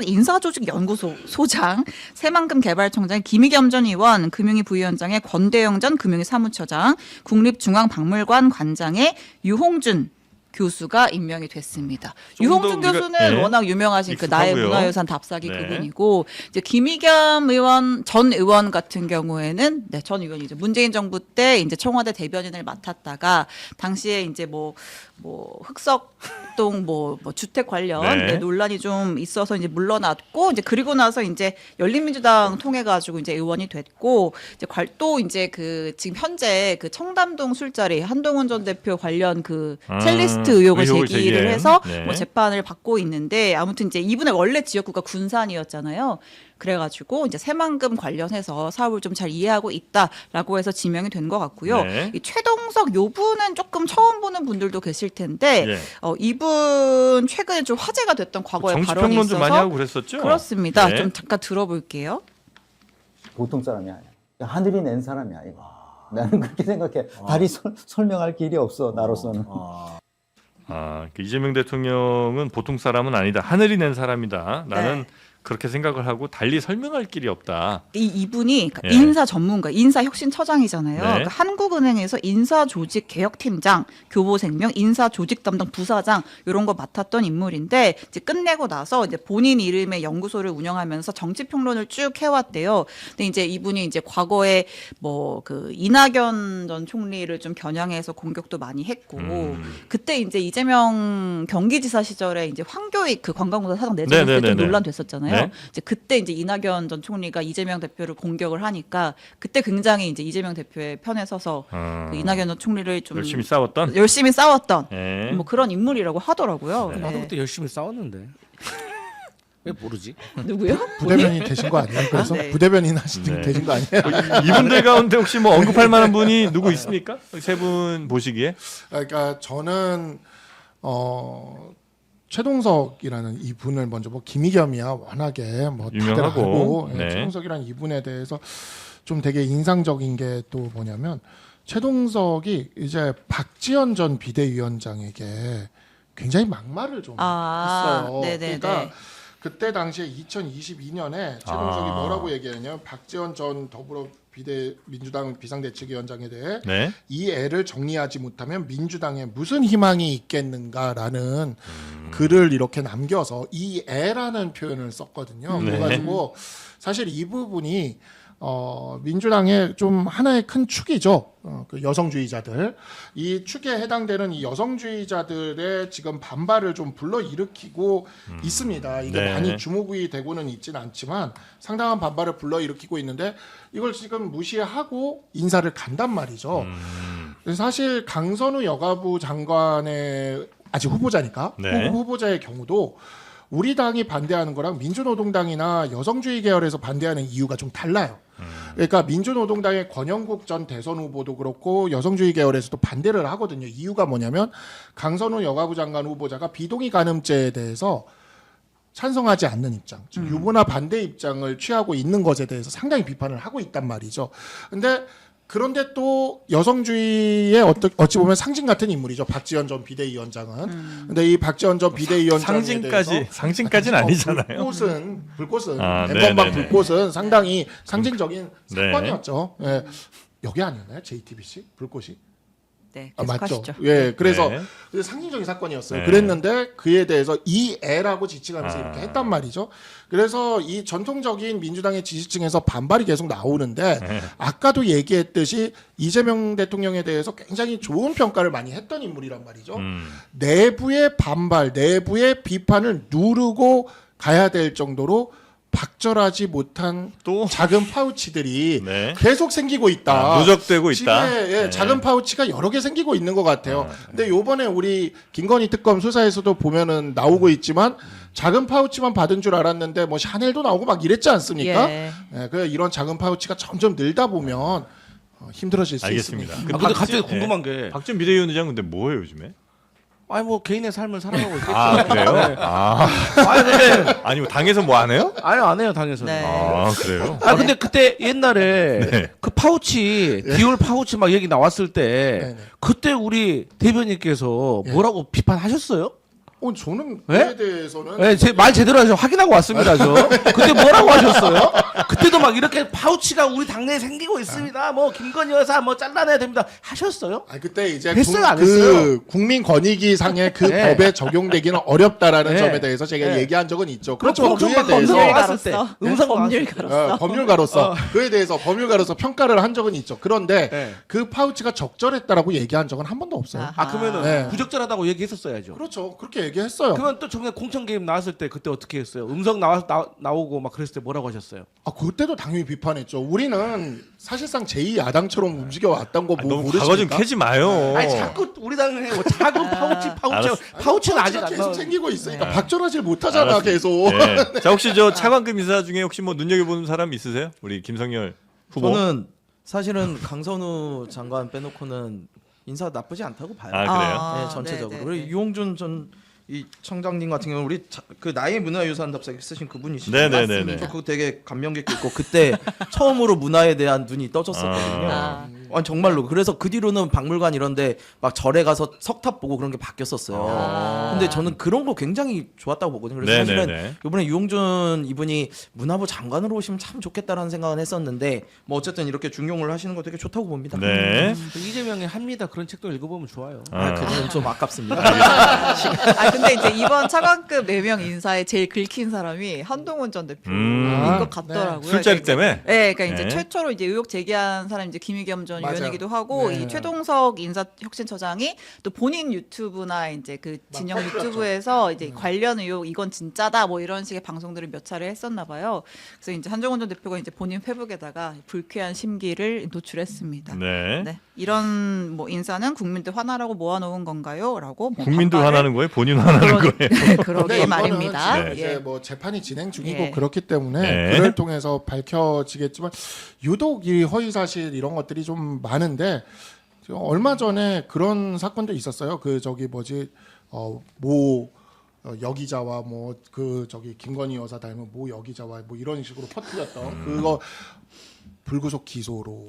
[SPEAKER 5] 인사조직연구소 소장, 새만금 개발청장의 김희겸 전 의원, 금융위 부위원장의 권대영 전 금융위 사무처장, 국립중앙박물관 관장의 유홍준 교수가 임명이 됐습니다.
[SPEAKER 3] 조금
[SPEAKER 5] 유홍준
[SPEAKER 3] 더 우리가-
[SPEAKER 5] 교수는
[SPEAKER 3] 네.
[SPEAKER 5] 워낙 유명하신 그 나의
[SPEAKER 3] 익숙하고요.
[SPEAKER 5] 문화유산 답사기
[SPEAKER 3] 네.
[SPEAKER 5] 그분이고 이제 김희겸 의원 전 의원 같은 경우에는 전 의원이 이제 문재인 정부 때 이제 청와대 대변인을 맡았다가 당시에 이제 뭐 흑석동 뭐 주택 관련
[SPEAKER 3] 네.
[SPEAKER 5] 논란이 좀 있어서 이제 물러났고 이제 그리고 나서 이제 열린민주당 통해 가지고 이제 의원이 됐고 이제 또 이제 그 지금 현재 그 청담동 술자리 한동훈 전 대표 관련 그 첼리스트 의혹을
[SPEAKER 3] 의혹을
[SPEAKER 5] 제기를
[SPEAKER 3] 제기한.
[SPEAKER 5] 해서
[SPEAKER 3] 네.
[SPEAKER 5] 뭐 재판을 받고 있는데 아무튼 이제 이분의 원래 지역구가 군산이었잖아요. 그래가지고 이제 새만금 관련해서 사업을 좀 잘 이해하고 있다라고 해서 지명이 된 것 같고요.
[SPEAKER 3] 네.
[SPEAKER 5] 이 최동석 요 분은 조금 처음 보는 분들도 계실 텐데
[SPEAKER 3] 예.
[SPEAKER 5] 이분 최근에 좀 화제가 됐던 과거의 발언이
[SPEAKER 3] 정치평론
[SPEAKER 5] 있어서
[SPEAKER 3] 좀 많이 하고 그랬었죠.
[SPEAKER 5] 그렇습니다.
[SPEAKER 3] 네.
[SPEAKER 5] 좀 잠깐 들어볼게요.
[SPEAKER 6] 보통 사람이 아니야. 하늘이 낸 사람이 아니고. 나는 그렇게 생각해. 달이 설명할 길이 없어, 나로서는.
[SPEAKER 3] 그 이재명 대통령은 보통 사람은 아니다. 하늘이 낸 사람이다. 나는
[SPEAKER 5] 네.
[SPEAKER 3] 그렇게 생각을 하고 달리 설명할 길이 없다.
[SPEAKER 5] 이분이 그러니까
[SPEAKER 3] 예.
[SPEAKER 5] 인사 전문가, 인사혁신처장이잖아요.
[SPEAKER 3] 네.
[SPEAKER 5] 그러니까 한국은행에서 인사조직개혁팀장, 교보생명 인사조직 담당 부사장 이런 거 맡았던 인물인데 이제 끝내고 나서 이제 본인 이름의 연구소를 운영하면서 정치평론을 쭉 해왔대요. 근데 이제 이분이 이제 과거에 뭐 그 이낙연 전 총리를 좀 겨냥해서 공격도 많이 했고 그때 이제 이재명 경기지사 시절에 이제 황교익 그 관광공사 사장 내정 때 좀 논란 됐었잖아요.
[SPEAKER 3] 네.
[SPEAKER 5] 이제 그때 이제 이낙연 전 총리가 이재명 대표를 공격을 하니까 그때 굉장히 이제 이재명 대표의 편에 서서 그 이낙연 전 총리를 좀
[SPEAKER 3] 열심히 싸웠던.
[SPEAKER 5] 예. 뭐 그런 인물이라고 하더라고요.
[SPEAKER 1] 나도
[SPEAKER 5] 네.
[SPEAKER 1] 그때 열심히 싸웠는데 왜 모르지?
[SPEAKER 5] 누구요?
[SPEAKER 2] 부대변인 되신 거 아니에요? 그래서
[SPEAKER 5] 네.
[SPEAKER 2] 부대변인 하신
[SPEAKER 3] 네.
[SPEAKER 2] 되신 거 아니에요?
[SPEAKER 3] 이분들 가운데 혹시 뭐 언급할 만한 분이 누구 있습니까? 세 분 보시기에.
[SPEAKER 2] 그러니까 저는 최동석이라는 이분을 먼저 뭐 김의겸이야 워낙에 뭐 다들
[SPEAKER 3] 유명하고.
[SPEAKER 2] 알고
[SPEAKER 3] 네.
[SPEAKER 2] 최동석이라는 이분에 대해서 좀 되게 인상적인 게 또 뭐냐면 최동석이 이제 박지원 전 비대위원장에게 굉장히 막말을 좀 했어요.
[SPEAKER 5] 네네네.
[SPEAKER 2] 그러니까 그때 당시에 2022년에 최동석이 뭐라고 얘기했냐면 박지원 전 더불어 민주당 비상대책위원장에 대해
[SPEAKER 3] 네.
[SPEAKER 2] 이 애를 정리하지 못하면 민주당에 무슨 희망이 있겠는가라는 글을 이렇게 남겨서 이 애라는 표현을 썼거든요.
[SPEAKER 3] 네.
[SPEAKER 2] 그래가지고 사실 이 부분이 민주당의 좀 하나의 큰 축이죠. 그 여성주의자들 이 축에 해당되는 이 여성주의자들의 지금 반발을 좀 불러일으키고 있습니다. 이게
[SPEAKER 3] 네.
[SPEAKER 2] 많이 주목이 되고는 있지는 않지만 상당한 반발을 불러일으키고 있는데 이걸 지금 무시하고 인사를 간단 말이죠. 그래서 사실 강선우 여가부 장관의 아직 후보자니까
[SPEAKER 3] 네.
[SPEAKER 2] 후보자의 경우도 우리 당이 반대하는 거랑 민주노동당이나 여성주의 계열에서 반대하는 이유가 좀 달라요. 그러니까 민주노동당의 권영국 전 대선 후보도 그렇고 여성주의 계열에서도 반대를 하거든요. 이유가 뭐냐면 강선우 여가부 장관 후보자가 비동의 간음죄에 대해서 찬성하지 않는 입장, 즉 유보나 반대 입장을 취하고 있는 것에 대해서 상당히 비판을 하고 있단 말이죠. 그런데 또 여성주의의 어찌 보면 상징 같은 인물이죠. 박지원 전 비대위원장은. 근데 이 박지원 전 비대위원장에 대해서
[SPEAKER 3] 상징까지는 아니잖아요.
[SPEAKER 2] 불꽃은
[SPEAKER 3] 네네네.
[SPEAKER 2] 엠번방 불꽃은 상당히 상징적인
[SPEAKER 3] 네.
[SPEAKER 2] 사건이었죠. 예. 여기 아니었나요? JTBC 불꽃이?
[SPEAKER 5] 네,
[SPEAKER 2] 맞죠.
[SPEAKER 5] 계속하시죠.
[SPEAKER 2] 예, 그래서
[SPEAKER 3] 네.
[SPEAKER 2] 상징적인 사건이었어요.
[SPEAKER 3] 네.
[SPEAKER 2] 그랬는데 그에 대해서 이 애라고 지칭하면서
[SPEAKER 3] 아.
[SPEAKER 2] 이렇게 했단 말이죠. 그래서 이 전통적인 민주당의 지지층에서 반발이 계속 나오는데
[SPEAKER 3] 네.
[SPEAKER 2] 아까도 얘기했듯이 이재명 대통령에 대해서 굉장히 좋은 평가를 많이 했던 인물이란 말이죠. 내부의 반발, 내부의 비판을 누르고 가야 될 정도로 박절하지 못한
[SPEAKER 3] 또
[SPEAKER 2] 작은 파우치들이
[SPEAKER 3] 네.
[SPEAKER 2] 계속 생기고 있다.
[SPEAKER 3] 누적되고 있다.
[SPEAKER 2] 집에 예,
[SPEAKER 3] 네.
[SPEAKER 2] 작은 파우치가 여러 개 생기고 있는 것 같아요. 근데 요번에 우리 김건희 특검 수사에서도 보면은 나오고 있지만 작은 파우치만 받은 줄 알았는데 뭐 샤넬도 나오고 막 이랬지 않습니까?
[SPEAKER 5] 예.
[SPEAKER 2] 예, 그 이런 작은 파우치가 점점 늘다 보면 힘들어질 수
[SPEAKER 3] 알겠습니다.
[SPEAKER 2] 있습니다.
[SPEAKER 1] 근데 갑자기 궁금한 게
[SPEAKER 3] 박준 비대위원장 근데 뭐예요 요즘에?
[SPEAKER 1] 아니 뭐 개인의 삶을 살아가고 있겠죠.
[SPEAKER 3] 아 그래요? 아
[SPEAKER 1] 아니 근데
[SPEAKER 3] 아니 뭐 당에서 뭐 안 해요?
[SPEAKER 1] 아니 안 해요 당에서.
[SPEAKER 5] 네.
[SPEAKER 3] 아 그래요?
[SPEAKER 1] 아 근데 그때 옛날에
[SPEAKER 3] 네.
[SPEAKER 1] 그 파우치 디올 파우치 막 얘기 나왔을 때
[SPEAKER 2] 네, 네.
[SPEAKER 1] 그때 우리 대변인께서
[SPEAKER 2] 예.
[SPEAKER 1] 뭐라고 비판하셨어요?
[SPEAKER 2] 저는
[SPEAKER 1] 예?
[SPEAKER 2] 그에 대해서는
[SPEAKER 1] 네, 제 말 제대로 하셔 확인하고 왔습니다. 저 그때 뭐라고 하셨어요? 그때도 막 이렇게 파우치가 우리 당내에 생기고 있습니다. 뭐 김건희 여사 뭐 잘라내야 됩니다. 하셨어요?
[SPEAKER 2] 그때 이제
[SPEAKER 1] 했어요, 안 했어요?
[SPEAKER 2] 국민권익위상의 그
[SPEAKER 1] 네.
[SPEAKER 2] 법에 적용되기는 어렵다라는
[SPEAKER 1] 네.
[SPEAKER 2] 점에 대해서 제가
[SPEAKER 1] 네.
[SPEAKER 2] 얘기한 적은 있죠.
[SPEAKER 1] 그렇죠.
[SPEAKER 2] 그렇죠. 그에 대해서
[SPEAKER 1] 나왔을 때.
[SPEAKER 5] 법률가로서
[SPEAKER 1] 음성
[SPEAKER 5] 법률가로서
[SPEAKER 2] 법률가로서 그에 대해서 법률가로서 평가를 한 적은 있죠. 그런데
[SPEAKER 1] 네.
[SPEAKER 2] 그 파우치가 적절했다라고 얘기한 적은 한 번도 없어요.
[SPEAKER 5] 아하.
[SPEAKER 1] 아 그러면은
[SPEAKER 2] 네.
[SPEAKER 1] 부적절하다고 얘기했었어야죠.
[SPEAKER 2] 그렇죠. 그렇게 얘기했어요.
[SPEAKER 1] 그건 또 전에 공천 개입 나왔을 때 그때 어떻게 했어요? 음성 나오고 막 그랬을 때 뭐라고 하셨어요?
[SPEAKER 2] 그때도 당연히 비판했죠. 우리는 사실상 제2야당처럼 움직여 왔던 거
[SPEAKER 3] 너무
[SPEAKER 2] 모르십니까?
[SPEAKER 3] 과거 좀 캐지 마요.
[SPEAKER 1] 아니 자꾸 우리 당에 뭐 작은 파우치는 아직 안
[SPEAKER 2] 계속
[SPEAKER 1] 나와.
[SPEAKER 2] 생기고 있으니까 박절하질 못하잖아
[SPEAKER 3] 알았습니다.
[SPEAKER 2] 계속.
[SPEAKER 3] 예. 자 혹시 저 차관급 인사 중에 혹시 뭐 눈여겨보는 사람 있으세요? 우리 김성열 후보.
[SPEAKER 4] 저는 사실은 강선우 장관 빼놓고는 인사 나쁘지 않다고 봐요.
[SPEAKER 3] 아, 그래요?
[SPEAKER 4] 네, 전체적으로.
[SPEAKER 5] 네, 네,
[SPEAKER 4] 그리고
[SPEAKER 5] 네.
[SPEAKER 4] 유홍준 전 이 청장님 같은 경우는 우리 그 나의 문화유산 답사기 쓰신 그분이시죠.
[SPEAKER 3] 네네네네.
[SPEAKER 4] 저 그거 되게 감명 깊게 있고 그때 처음으로 문화에 대한 눈이 떠졌었거든요. 아니 정말로. 그래서 그 뒤로는 박물관 이런데 막 절에 가서 석탑 보고 그런 게 바뀌었었어요. 근데 저는 그런 거 굉장히 좋았다고 보거든요. 그래서
[SPEAKER 3] 네네네.
[SPEAKER 4] 사실은 이번에 유홍준 이분이 문화부 장관으로 오시면 참 좋겠다라는 생각은 했었는데 뭐 어쨌든 이렇게 중용을 하시는 거 되게 좋다고 봅니다.
[SPEAKER 3] 네.
[SPEAKER 1] 이재명이 합니다. 그런 책도 읽어보면 좋아요.
[SPEAKER 4] 그거는 좀 아깝습니다.
[SPEAKER 5] 근데 이제 이번 차관급 4명 인사에 제일 긁힌 사람이 한동훈 전 대표인 것 같더라고요.
[SPEAKER 3] 술자리 때문에.
[SPEAKER 5] 네, 그러니까 이제
[SPEAKER 3] 네.
[SPEAKER 5] 최초로 이제 의혹 제기한 사람이 이제 김의겸 전
[SPEAKER 2] 맞아요.
[SPEAKER 5] 의원이기도 하고
[SPEAKER 2] 네.
[SPEAKER 5] 이 최동석 인사혁신처장이 또 본인 유튜브나 이제 그 진영 유튜브에서 이제 관련 의혹 이건 진짜다 뭐 이런 식의 방송들을 몇 차례 했었나 봐요. 그래서 이제 한동훈 전 대표가 이제 본인 페북에다가 불쾌한 심기를 노출했습니다.
[SPEAKER 3] 네.
[SPEAKER 5] 네, 이런 뭐 인사는 국민들 화나라고 모아놓은 건가요?라고 뭐
[SPEAKER 3] 국민들
[SPEAKER 5] 반발을-
[SPEAKER 3] 화나는 거예요? 본인 화나는 거예요?
[SPEAKER 5] 그러게
[SPEAKER 2] 근데 이거는
[SPEAKER 5] 말입니다.
[SPEAKER 2] 지금
[SPEAKER 3] 네.
[SPEAKER 2] 이제
[SPEAKER 5] 예.
[SPEAKER 2] 뭐 재판이 진행 중이고
[SPEAKER 5] 예.
[SPEAKER 2] 그렇기 때문에
[SPEAKER 3] 네.
[SPEAKER 2] 그를 통해서 밝혀지겠지만 유독 이 허위 사실 이런 것들이 좀 많은데 지금 얼마 전에 그런 사건도 있었어요. 그 저기 뭐지 모 여기자와 뭐 그 저기 김건희 여사 닮은 모 여기자와 뭐 이런 식으로 퍼뜨렸던 그거 불구속 기소로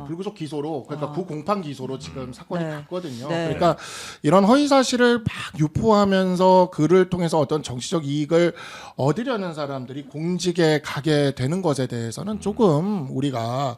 [SPEAKER 2] 불구속 기소로 그러니까 구공판 기소로 지금 사건이
[SPEAKER 5] 네.
[SPEAKER 2] 갔거든요.
[SPEAKER 5] 네.
[SPEAKER 2] 그러니까 이런 허위 사실을 막 유포하면서 그를 통해서 어떤 정치적 이익을 얻으려는 사람들이 공직에 가게 되는 것에 대해서는 조금 우리가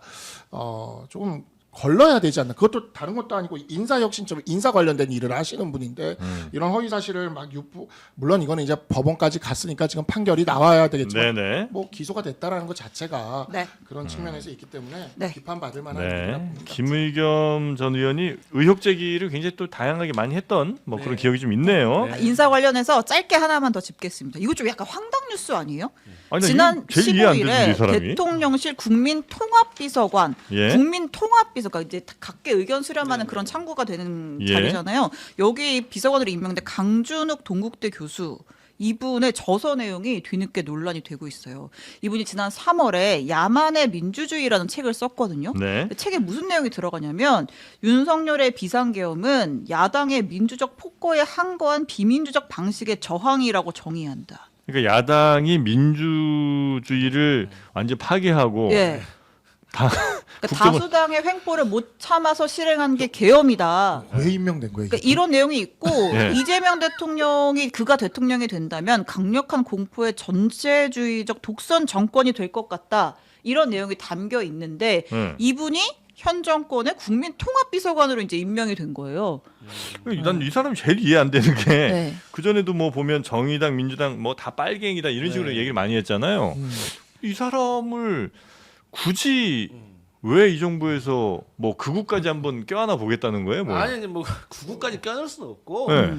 [SPEAKER 2] 조금 걸러야 되지 않나. 그것도 다른 것도 아니고 인사혁신처럼 인사 관련된 일을 하시는 분인데 이런 허위 사실을 막 유포 물론 이거는 이제 법원까지 갔으니까 지금 판결이 나와야 되겠지만
[SPEAKER 3] 네네.
[SPEAKER 2] 뭐 기소가 됐다라는 것 자체가
[SPEAKER 5] 네.
[SPEAKER 2] 그런 측면에서 있기 때문에
[SPEAKER 5] 네.
[SPEAKER 2] 비판받을 만한 일이라
[SPEAKER 3] 네.
[SPEAKER 2] 봅니다.
[SPEAKER 3] 김의겸 전 의원이 의혹 제기를 굉장히 또 다양하게 많이 했던 뭐 그런 기억이 좀 있네요.
[SPEAKER 1] 네.
[SPEAKER 5] 인사 관련해서 짧게 하나만 더 짚겠습니다. 이거 좀 약간 황당 뉴스 아니에요?
[SPEAKER 3] 아니, 나
[SPEAKER 5] 지난
[SPEAKER 3] 이거 제일 이해 안 되는데, 이
[SPEAKER 5] 15일에
[SPEAKER 3] 사람이.
[SPEAKER 5] 대통령실 국민통합비서관,
[SPEAKER 3] 예.
[SPEAKER 5] 국민통합비서관 이제 각계 의견 수렴하는 그런 창구가 되는
[SPEAKER 3] 예.
[SPEAKER 5] 자리잖아요. 여기 비서관으로 임명된 강준욱 동국대 교수. 이분의 저서 내용이 뒤늦게 논란이 되고 있어요. 이분이 지난 3월에 야만의 민주주의라는 책을 썼거든요.
[SPEAKER 3] 네.
[SPEAKER 5] 책에 무슨 내용이 들어가냐면 윤석열의 비상계엄은 야당의 민주적 폭거에 항거한 비민주적 방식의 저항이라고 정의한다.
[SPEAKER 3] 그러니까 야당이 민주주의를 완전 파괴하고
[SPEAKER 5] 예. 그러니까 다수당의 횡포를 못 참아서 실행한 게 계엄이다.
[SPEAKER 2] 왜 임명된 거예요?
[SPEAKER 5] 그러니까
[SPEAKER 2] 이게?
[SPEAKER 5] 이런 내용이 있고
[SPEAKER 3] 예.
[SPEAKER 5] 이재명 대통령이 그가 대통령이 된다면 강력한 공포의 전체주의적 독선 정권이 될 것 같다. 이런 내용이 담겨 있는데 이분이 현 정권의 국민통합비서관으로 이제 임명이 된 거예요.
[SPEAKER 3] 난 이 사람이 제일 이해 안 되는 게
[SPEAKER 5] 네.
[SPEAKER 3] 그전에도 뭐 보면 정의당, 민주당 뭐 다 빨갱이다 이런 식으로 얘기를 많이 했잖아요. 이 사람을 굳이 왜 이 정부에서 뭐 극우까지 한번 껴안아 보겠다는 거예요? 뭐.
[SPEAKER 1] 아니 뭐 구구까지 껴넣을 수는 없고.
[SPEAKER 3] 네.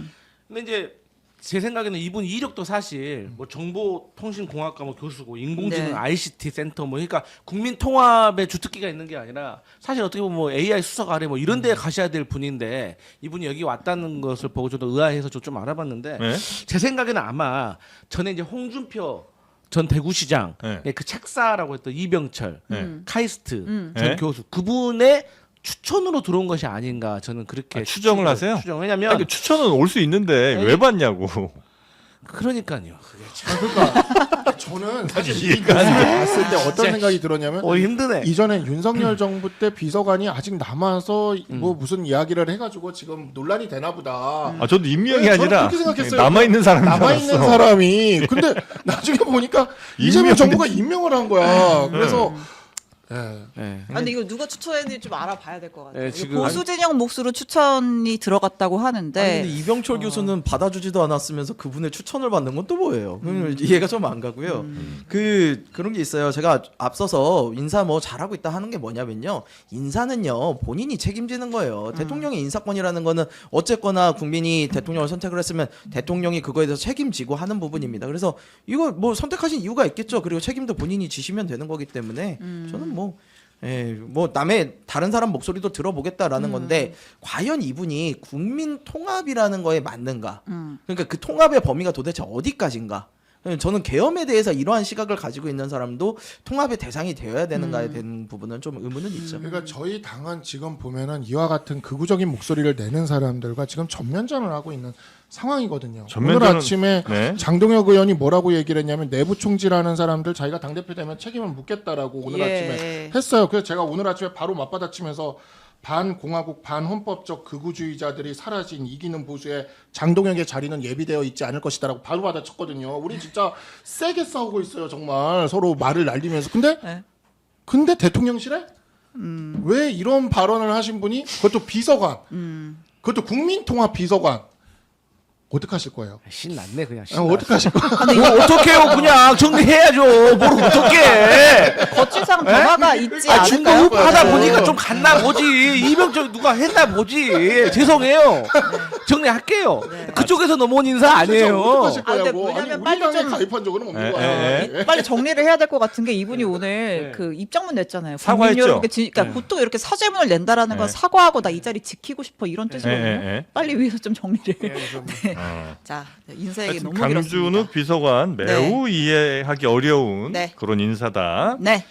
[SPEAKER 1] 근데 이제 제 생각에는 이분 이력도 사실 뭐 정보통신공학과 뭐 교수고 인공지능
[SPEAKER 5] 네.
[SPEAKER 1] ICT 센터 뭐 그러니까 국민 통합에 주특기가 있는 게 아니라 사실 어떻게 보면 뭐 AI 수석 아래 뭐 이런 데 가셔야 될 분인데 이분이 여기 왔다는 것을 보고 저도 의아해서 좀 알아봤는데
[SPEAKER 3] 네?
[SPEAKER 1] 제 생각에는 아마 전에 이제 홍준표 전 대구시장
[SPEAKER 3] 네.
[SPEAKER 1] 그 책사라고 했던 이병철 카이스트 전
[SPEAKER 3] 네.
[SPEAKER 1] 교수 그분의 추천으로 들어온 것이 아닌가 저는 그렇게
[SPEAKER 3] 추정을 하세요?
[SPEAKER 1] 추정. 왜냐면
[SPEAKER 3] 아니, 그 추천은 올 수 있는데
[SPEAKER 1] 아니,
[SPEAKER 3] 왜 받냐고.
[SPEAKER 1] 그러니까요.
[SPEAKER 2] 그러니까 저는 사실 이 뉴스를 봤을 때 어떤 생각이 들었냐면
[SPEAKER 1] 힘드네.
[SPEAKER 2] 이전에 윤석열 정부 때 비서관이 아직 남아서 뭐 무슨 이야기를 해가지고 지금 논란이 되나 보다.
[SPEAKER 3] 아 저도 임명이
[SPEAKER 2] 네, 저는
[SPEAKER 3] 아니라
[SPEAKER 2] 그렇게 생각했어요.
[SPEAKER 3] 남아 있는 사람이
[SPEAKER 2] 남아 있는 사람이 근데 나중에 보니까 이재명
[SPEAKER 3] 임명된-
[SPEAKER 2] 정부가 임명을 한 거야. 그래서
[SPEAKER 4] 네.
[SPEAKER 5] 아, 근데 이거 누가 추천했는지 좀 알아봐야 될 것 같아요.
[SPEAKER 1] 네,
[SPEAKER 5] 이게
[SPEAKER 1] 지금
[SPEAKER 5] 보수 진영 몫으로 추천이 들어갔다고 하는데
[SPEAKER 4] 아니, 근데 이병철 교수는 받아주지도 않았으면서 그분의 추천을 받는 건 또 뭐예요? 이해가 좀 안 가고요. 그런 게 있어요. 제가 앞서서 인사 뭐 잘하고 있다 하는 게 뭐냐면요. 인사는요 본인이 책임지는 거예요. 대통령의 인사권이라는 거는 어쨌거나 국민이 대통령을 선택을 했으면 대통령이 그거에 대해서 책임지고 하는 부분입니다. 그래서 이거 뭐 선택하신 이유가 있겠죠. 그리고 책임도 본인이 지시면 되는 거기 때문에 저는 뭐 남의 다른 사람 목소리도 들어보겠다라는 건데 과연 이분이 국민 통합이라는 거에 맞는가? 그러니까 그 통합의 범위가 도대체 어디까지인가? 저는 계엄에 대해서 이러한 시각을 가지고 있는 사람도 통합의 대상이 되어야 되는가에 대한 부분은 좀 의문은 있죠.
[SPEAKER 2] 그러니까 저희 당은 지금 보면은 이와 같은 극우적인 목소리를 내는 사람들과 지금 전면전을 하고 있는 상황이거든요. 오늘 아침에
[SPEAKER 3] 네.
[SPEAKER 2] 장동혁 의원이 뭐라고 얘기를 했냐면 내부 총질하는 사람들 자기가 당대표 되면 책임을 묻겠다라고 오늘
[SPEAKER 5] 예.
[SPEAKER 2] 아침에 했어요. 그래서 제가 오늘 아침에 바로 맞받아치면서 반공화국 반헌법적 극우주의자들이 사라진 이기는 보수의 장동혁의 자리는 예비되어 있지 않을 것이다라고 바로 받아쳤거든요. 우리 진짜 세게 싸우고 있어요. 정말 서로 말을 날리면서.
[SPEAKER 5] 네.
[SPEAKER 2] 근데 대통령실에 왜 이런 발언을 하신 분이 그것도 비서관, 그것도 국민통합 비서관 어떡하실 거예요?
[SPEAKER 1] 신났네 그냥.
[SPEAKER 2] 어떡하실 거예요?
[SPEAKER 1] 뭐 어떡해요? 그냥 정리해야죠. 뭘 어떡해?
[SPEAKER 5] 거치상 변화가 있지
[SPEAKER 1] 아, 중도
[SPEAKER 5] 않을까요?
[SPEAKER 1] 후보하다 보니까 좀 갔나 보지. 이병철 누가 했나 보지. 죄송해요. 정리할게요. 그쪽에서 넘어온 인사 아니에요.
[SPEAKER 2] 어떡하실
[SPEAKER 5] 아, 근데
[SPEAKER 2] 거냐고. 아니
[SPEAKER 5] 왜냐면
[SPEAKER 2] 우리
[SPEAKER 5] 빨리
[SPEAKER 2] 당에
[SPEAKER 5] 좀-
[SPEAKER 2] 가입한 적은 없는
[SPEAKER 3] 예,
[SPEAKER 2] 거예요.
[SPEAKER 5] 빨리 정리를 해야 될 것 같은 게 이분이 오늘
[SPEAKER 1] 네.
[SPEAKER 5] 그 입장문 냈잖아요.
[SPEAKER 3] 사과했죠?
[SPEAKER 5] 국민 여러분께 그러니까 보통 이렇게 사죄문을 낸다라는 건
[SPEAKER 3] 네.
[SPEAKER 5] 사과하고 나 이 자리 지키고 싶어 이런 뜻이거든요.
[SPEAKER 3] 네.
[SPEAKER 5] 빨리 위해서 좀 정리를. 네.
[SPEAKER 3] 어.
[SPEAKER 5] 자, 인사 얘기
[SPEAKER 3] 하여튼
[SPEAKER 5] 너무 길었습니다.
[SPEAKER 3] 강준우 비서관 매우 이해하기 어려운
[SPEAKER 5] 네.
[SPEAKER 3] 그런 인사다.
[SPEAKER 5] 네.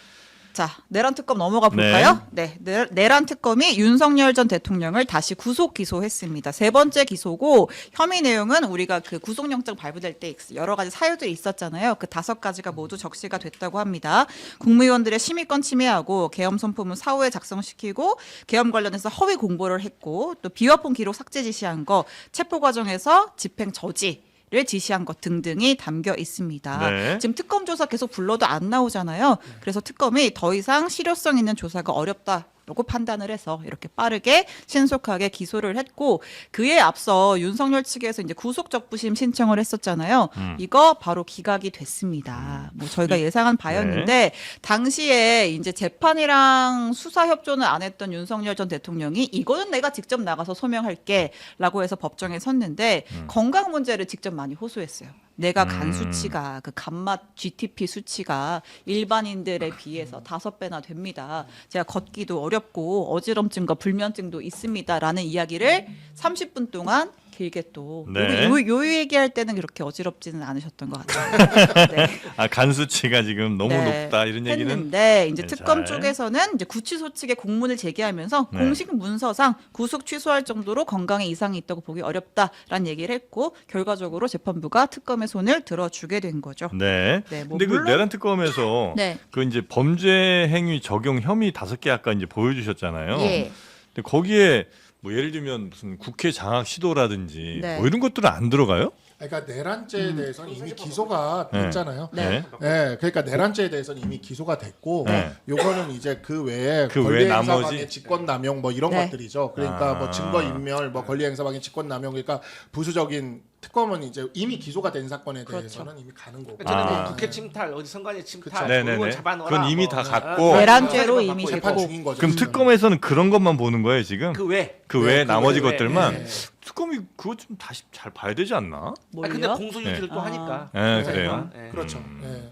[SPEAKER 5] 자, 내란 특검 넘어가 볼까요? 네. 내란 특검이 윤석열 전 대통령을 다시 구속 기소했습니다. 세 번째 기소고 혐의 내용은 우리가 그 구속영장 발부될 때 여러 가지 사유들이 있었잖아요. 그 5가지가 모두 적시가 됐다고 합니다. 국무위원들의 심의권 침해하고 계엄 선포문 사후에 작성시키고 계엄 관련해서 허위 공보를 했고 또 비화폰 기록 삭제 지시한 거, 체포 과정에서 집행 저지 를 지시한 것 등등이 담겨 있습니다.
[SPEAKER 3] 네.
[SPEAKER 5] 지금 특검 조사 계속 불러도 안 나오잖아요. 그래서 특검이 더 이상 실효성 있는 조사가 어렵다라고 판단을 해서 이렇게 빠르게 신속하게 기소를 했고 그에 앞서 윤석열 측에서 이제 구속 적부심 신청을 했었잖아요. 이거 바로 기각이 됐습니다. 뭐 저희가 예상한 바였는데 당시에 이제 재판이랑 수사 협조는 안 했던 윤석열 전 대통령이 이거는 내가 직접 나가서 소명할게라고 해서 법정에 섰는데 건강 문제를 직접 많이 호소했어요. 내가 간 수치가 그 간맛 GTP 수치가 일반인들에 비해서 5배나 됩니다. 제가 걷기도 어렵고 어지럼증과 불면증도 있습니다라는 이야기를 30분 동안 길게 또
[SPEAKER 3] 네.
[SPEAKER 5] 요 얘기할 때는 그렇게 어지럽지는 않으셨던 것 같아요. 네.
[SPEAKER 3] 아 간수치가 지금 너무
[SPEAKER 5] 네,
[SPEAKER 3] 높다 이런 얘기는
[SPEAKER 5] 했는데 이제
[SPEAKER 3] 네,
[SPEAKER 5] 특검
[SPEAKER 3] 잘.
[SPEAKER 5] 쪽에서는 이제 구치소 측에 공문을 제기하면서
[SPEAKER 3] 네.
[SPEAKER 5] 공식 문서상 구속 취소할 정도로 건강에 이상이 있다고 보기 어렵다라는 얘기를 했고 결과적으로 재판부가 특검의 손을 들어주게 된 거죠.
[SPEAKER 3] 네.
[SPEAKER 5] 네, 뭐
[SPEAKER 3] 근데 그
[SPEAKER 5] 물론-
[SPEAKER 3] 내란 특검에서
[SPEAKER 5] 네.
[SPEAKER 3] 그 이제 범죄 행위 적용 혐의 5개 아까 이제 보여주셨잖아요.
[SPEAKER 5] 예.
[SPEAKER 3] 근데 거기에 뭐 예를 들면 무슨 국회 장악 시도라든지
[SPEAKER 5] 네.
[SPEAKER 3] 뭐 이런 것들은 안 들어가요?
[SPEAKER 2] 그러니까 내란죄에 대해서는 이미 기소가
[SPEAKER 3] 네.
[SPEAKER 2] 됐잖아요.
[SPEAKER 5] 네.
[SPEAKER 2] 네, 그러니까 내란죄에 대해서는 이미 기소가 됐고,
[SPEAKER 3] 네.
[SPEAKER 2] 요거는 이제 그 외에
[SPEAKER 3] 그 외 나머지?
[SPEAKER 2] 권리행사방해 직권남용 뭐 이런
[SPEAKER 5] 네.
[SPEAKER 2] 것들이죠. 그러니까
[SPEAKER 3] 아.
[SPEAKER 2] 뭐 증거인멸, 뭐 권리행사방해 직권남용, 그러니까 부수적인 특검은 이제 이미 기소가 된 사건에 대해서는 이미 가는 거고.
[SPEAKER 1] 저는
[SPEAKER 3] 아.
[SPEAKER 1] 뭐 국회 침탈, 어디 선관위 침탈,
[SPEAKER 2] 그쵸.
[SPEAKER 3] 네네네.
[SPEAKER 1] 의원 잡아넣어라.
[SPEAKER 3] 그건 이미 다 갔고.
[SPEAKER 5] 내란죄로 이미
[SPEAKER 2] 재판
[SPEAKER 5] 됐고.
[SPEAKER 2] 중인 거죠.
[SPEAKER 3] 그럼 특검에서는 그런 것만 보는 거예요 지금?
[SPEAKER 1] 그 외.
[SPEAKER 3] 그 외에 나머지
[SPEAKER 1] 외.
[SPEAKER 3] 것들만
[SPEAKER 1] 네.
[SPEAKER 3] 특검이 그거 좀 다시 잘 봐야 되지 않나?
[SPEAKER 1] 아,
[SPEAKER 5] 뭘요?
[SPEAKER 1] 근데 공소 유지를
[SPEAKER 3] 네.
[SPEAKER 1] 또 하니까.
[SPEAKER 3] 네,
[SPEAKER 1] 그래서
[SPEAKER 3] 그래요.
[SPEAKER 1] 네.
[SPEAKER 2] 그렇죠. 네.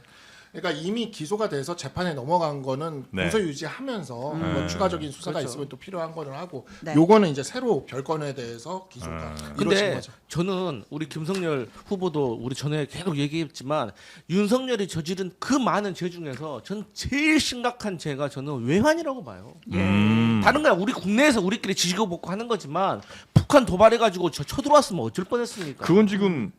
[SPEAKER 2] 그러니까 이미 기소가 돼서 재판에 넘어간 거는
[SPEAKER 3] 네.
[SPEAKER 2] 공소 유지하면서 뭐 추가적인 수사가
[SPEAKER 1] 그렇죠.
[SPEAKER 2] 있으면 또 필요한 거는 하고
[SPEAKER 5] 네.
[SPEAKER 2] 요거는 이제 새로 별건에 대해서 기소가 이루어진
[SPEAKER 1] 근데
[SPEAKER 2] 거죠.
[SPEAKER 1] 저는 우리 김성열 후보도 우리 전에 계속 얘기했지만 윤석열이 저지른 그 많은 죄 중에서 저는 제일 심각한 죄가 저는 외환이라고 봐요. 다른 거야 우리 국내에서 우리끼리 지지고 볶고 하는 거지만 북한 도발해가지고 저 쳐들어왔으면 어쩔 뻔했습니까?
[SPEAKER 3] 그건 지금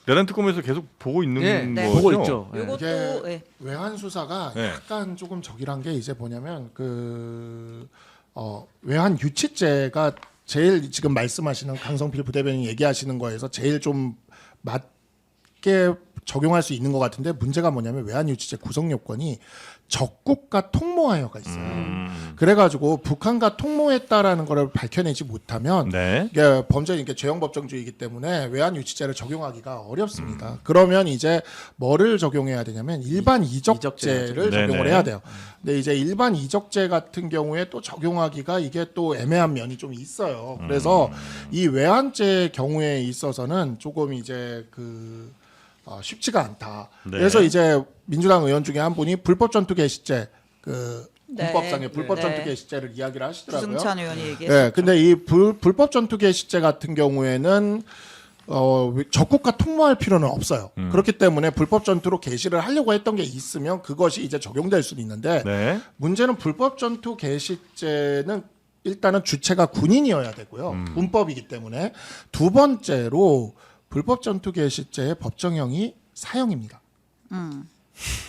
[SPEAKER 3] 내란 특검에서 계속 보고 있는
[SPEAKER 1] 네,
[SPEAKER 5] 네.
[SPEAKER 3] 거죠.
[SPEAKER 1] 보고 있죠. 네.
[SPEAKER 5] 요것도
[SPEAKER 2] 이게
[SPEAKER 5] 예.
[SPEAKER 2] 외환 수사가
[SPEAKER 3] 네.
[SPEAKER 2] 약간 조금 저기란 게 이제 뭐냐면 외환 유치죄가 제일 지금 말씀하시는 강성필 부대변인 얘기하시는 거에서 제일 좀 맞게 적용할 수 있는 것 같은데 문제가 뭐냐면 외환유치제 구성 요건이 적국가 통모하여가 있어요. 그래가지고 북한과 통모했다라는 거를 밝혀내지 못하면
[SPEAKER 3] 네.
[SPEAKER 2] 이게 범죄는 이게 죄형법정주의이기 때문에 외환유치제를 적용하기가 어렵습니다. 그러면 이제 뭐를 적용해야 되냐면 일반 이적제를
[SPEAKER 3] 네네.
[SPEAKER 2] 적용을 해야 돼요. 근데 이제 일반 이적제 같은 경우에 또 적용하기가 이게 또 애매한 면이 좀 있어요. 그래서 이 외환죄 경우에 있어서는 조금 이제 쉽지가 않다.
[SPEAKER 3] 네.
[SPEAKER 2] 그래서 이제 민주당 의원 중에 한 분이 불법 전투 개시죄
[SPEAKER 5] 네.
[SPEAKER 2] 군법상의 불법
[SPEAKER 5] 네.
[SPEAKER 2] 전투 개시죄를 이야기를 하시더라고요.
[SPEAKER 5] 구승찬 의원이
[SPEAKER 2] 네,
[SPEAKER 5] 얘기했었죠.
[SPEAKER 2] 근데 이 불법 전투 개시죄 같은 경우에는 적국가 통모할 필요는 없어요. 그렇기 때문에 불법 전투로 개시를 하려고 했던 게 있으면 그것이 이제 적용될 수는 있는데
[SPEAKER 3] 네.
[SPEAKER 2] 문제는 불법 전투 개시죄는 일단은 주체가 군인이어야 되고요. 군법이기 때문에 두 번째로 불법 전투 개시죄의 법정형이 사형입니다.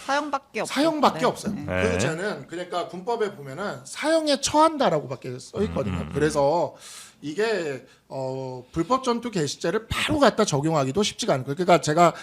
[SPEAKER 5] 사형밖에 없어요.
[SPEAKER 2] 사형밖에
[SPEAKER 5] 네.
[SPEAKER 2] 없어요.
[SPEAKER 5] 네.
[SPEAKER 3] 네.
[SPEAKER 2] 그 죄는 그러니까 군법에 보면은 사형에 처한다라고밖에 써 있거든요. 그래서 이게 불법 전투 개시죄를 바로 갖다 적용하기도 쉽지가 않고 그러니까 제가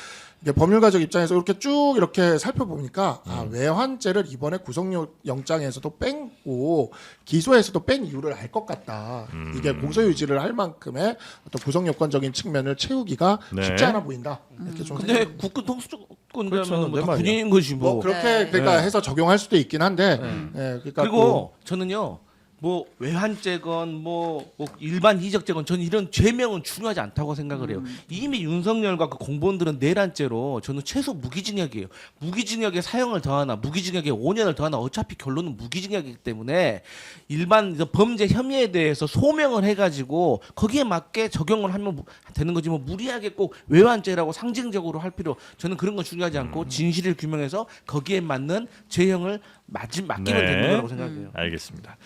[SPEAKER 2] 이게 법률가적 입장에서 이렇게 쭉 이렇게 살펴보니까 외환죄를 이번에 구속영장에서도 뺀고 기소에서도 뺀 이유를 알 것 같다. 이게 공소유지를 할 만큼의 어떤 구속요건적인 측면을 채우기가
[SPEAKER 3] 네.
[SPEAKER 2] 쉽지 않아 보인다. 이렇게 좀
[SPEAKER 1] 근데
[SPEAKER 2] 생각합니다.
[SPEAKER 1] 국군 통수권자면
[SPEAKER 4] 그렇죠. 네,
[SPEAKER 1] 뭐
[SPEAKER 4] 말이야.
[SPEAKER 1] 군인인 거지 뭐.
[SPEAKER 2] 뭐 그렇게
[SPEAKER 5] 네.
[SPEAKER 2] 그러니까
[SPEAKER 1] 네.
[SPEAKER 2] 해서 적용할 수도 있긴 한데 그러니까
[SPEAKER 1] 그리고 저는요. 뭐 외환죄건 뭐 일반 이적죄건 저는 이런 죄명은 중요하지 않다고 생각을 해요. 이미 윤석열과 그 공무원들은 내란죄로 저는 최소 무기징역이에요. 무기징역에 사형을 더하나 무기징역에 5년을 더하나 어차피 결론은 무기징역이기 때문에 일반 범죄 혐의에 대해서 소명을 해가지고 거기에 맞게 적용을 하면 되는 거지 뭐 무리하게 꼭 외환죄라고 상징적으로 할 필요 저는 그런 건 중요하지 않고 진실을 규명해서 거기에 맞는 죄형을 맡기면
[SPEAKER 3] 네.
[SPEAKER 1] 되는 거라고 생각해요.
[SPEAKER 3] 알겠습니다.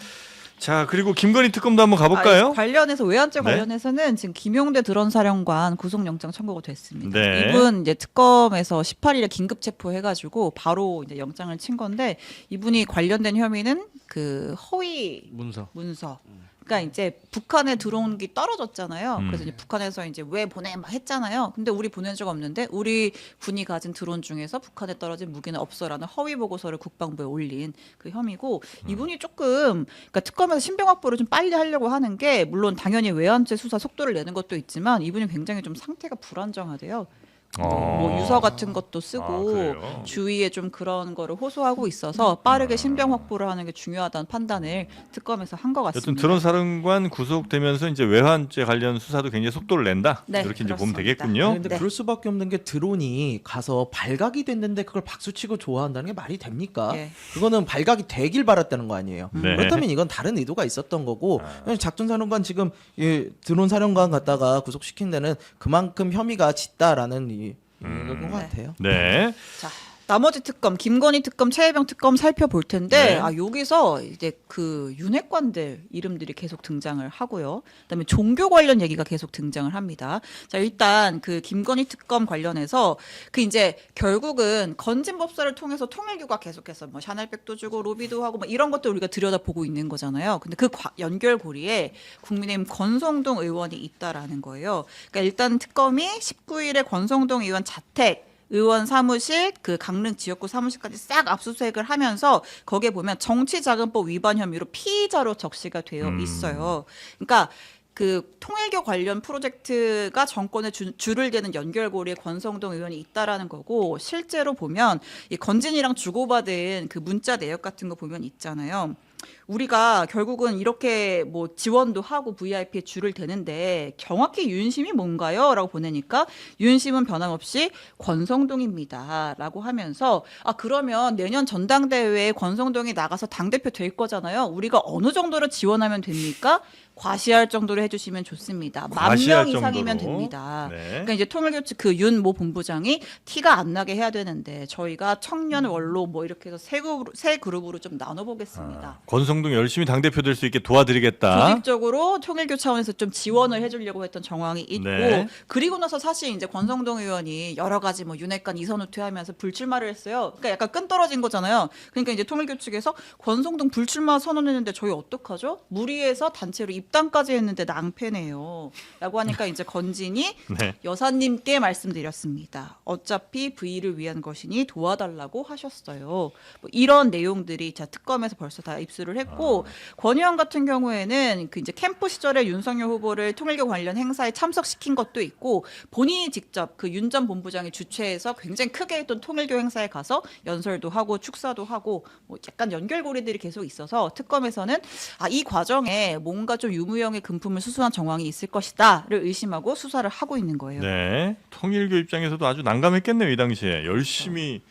[SPEAKER 3] 자, 그리고 김건희 특검도 한번 가볼까요?
[SPEAKER 5] 관련해서 외환죄
[SPEAKER 3] 네.
[SPEAKER 5] 관련해서는 지금 김용대 드론사령관 구속영장 청구가 됐습니다.
[SPEAKER 3] 네.
[SPEAKER 5] 이분 이제 특검에서 18일에 긴급 체포해가지고 바로 이제 영장을 친 건데 이분이 관련된 혐의는 그 허위
[SPEAKER 1] 문서.
[SPEAKER 5] 그러니까 이제 북한에 들어온 게 떨어졌잖아요. 그래서 이제 북한에서 이제 왜 보내 막 했잖아요. 근데 우리 보낸 적 없는데 우리 군이 가진 드론 중에서 북한에 떨어진 무기는 없어라는 허위 보고서를 국방부에 올린 그 혐의고 이분이 조금 그러니까 특검에서 신병 확보를 좀 빨리 하려고 하는 게 물론 당연히 외환죄 수사 속도를 내는 것도 있지만 이분이 굉장히 좀 상태가 불안정하대요. 뭐 유서 같은 것도 쓰고
[SPEAKER 3] 그래요?
[SPEAKER 5] 주위에 좀 그런 거를 호소하고 있어서 빠르게 신병 확보를 하는 게 중요하다는 판단을 특검에서 한 것
[SPEAKER 3] 여튼
[SPEAKER 5] 같습니다.
[SPEAKER 3] 드론 사령관 구속되면서 이제 외환죄 관련 수사도 굉장히 속도를 낸다.
[SPEAKER 5] 네,
[SPEAKER 3] 이렇게 이제 보면
[SPEAKER 5] 그렇습니다.
[SPEAKER 3] 되겠군요.
[SPEAKER 4] 근데
[SPEAKER 5] 네.
[SPEAKER 4] 그럴 수밖에 없는 게 드론이 가서 발각이 됐는데 그걸 박수치고 좋아한다는 게 말이 됩니까?
[SPEAKER 5] 예.
[SPEAKER 4] 그거는 발각이 되길 바랐다는 거 아니에요.
[SPEAKER 3] 네.
[SPEAKER 4] 그렇다면 이건 다른 의도가 있었던 거고 그냥 작전사령관 지금 이 드론 사령관 갖다가 구속시킨 데는 그만큼 혐의가 짙다라는 것 같아요.
[SPEAKER 3] 네.
[SPEAKER 5] 자, 나머지 특검, 김건희 특검, 최혜병 특검 살펴볼 텐데
[SPEAKER 3] 네.
[SPEAKER 5] 여기서 이제 그 윤핵관들 이름들이 계속 등장을 하고요. 그다음에 종교 관련 얘기가 계속 등장을 합니다. 자, 일단 그 김건희 특검 관련해서 그 이제 결국은 건진법사를 통해서 통일교가 계속해서 뭐 샤넬백도 주고 로비도 하고 뭐 이런 것들 우리가 들여다보고 있는 거잖아요. 근데 그 연결고리에 국민의힘 권성동 의원이 있다라는 거예요. 그러니까 일단 특검이 19일에 권성동 의원 자택 의원 사무실 그 강릉 지역구 사무실까지 싹 압수수색을 하면서 거기에 보면 정치자금법 위반 혐의로 피의자로 적시가 되어 있어요. 그러니까 그 통일교 관련 프로젝트가 정권에 줄을 대는 연결고리에 권성동 의원이 있다라는 거고 실제로 보면 이 건진이랑 주고받은 그 문자 내역 같은 거 보면 있잖아요. 우리가 결국은 이렇게 뭐 지원도 하고 VIP에 줄을 대는데 정확히 윤심이 뭔가요? 라고 보내니까 윤심은 변함없이 권성동입니다. 라고 하면서 그러면 내년 전당대회에 권성동이 나가서 당대표 될 거잖아요. 우리가 어느 정도로 지원하면 됩니까? 과시할 정도로 해주시면 좋습니다. 10,000명 이상이면
[SPEAKER 3] 정도로.
[SPEAKER 5] 됩니다.
[SPEAKER 3] 네.
[SPEAKER 5] 그러니까 이제 통일교 측 그 윤 모 본부장이 티가 안 나게 해야 되는데 저희가 청년 원로 뭐 이렇게 해서 세 그룹으로 좀 나눠보겠습니다.
[SPEAKER 3] 권성 권성동 열심히 당대표 될 수 있게 도와드리겠다.
[SPEAKER 5] 조직적으로 통일교 차원에서 좀 지원을 해주려고 했던 정황이 있고
[SPEAKER 3] 네.
[SPEAKER 5] 그리고 나서 사실 이제 권성동 의원이 여러 가지 뭐 윤핵관 이선 후퇴하면서 불출마를 했어요. 그러니까 약간 끈 떨어진 거잖아요. 그러니까 이제 통일교 측에서 권성동 불출마 선언했는데 저희 어떡하죠? 무리해서 단체로 입당까지 했는데 낭패네요. 라고 하니까 이제 건진이
[SPEAKER 3] 네.
[SPEAKER 5] 여사님께 말씀드렸습니다. 어차피 V를 위한 것이니 도와달라고 하셨어요. 뭐 이런 내용들이 자 특검에서 벌써 다 입수를 했고 권 의원 같은 경우에는 그 이제 캠프 시절에 윤석열 후보를 통일교 관련 행사에 참석시킨 것도 있고 본인이 직접 그 윤 전 본부장이 주최해서 굉장히 크게 했던 통일교 행사에 가서 연설도 하고 축사도 하고 뭐 약간 연결고리들이 계속 있어서 특검에서는 이 과정에 뭔가 좀 유무형의 금품을 수수한 정황이 있을 것이다를 의심하고 수사를 하고 있는 거예요.
[SPEAKER 3] 네. 통일교 입장에서도 아주 난감했겠네요. 이 당시에 열심히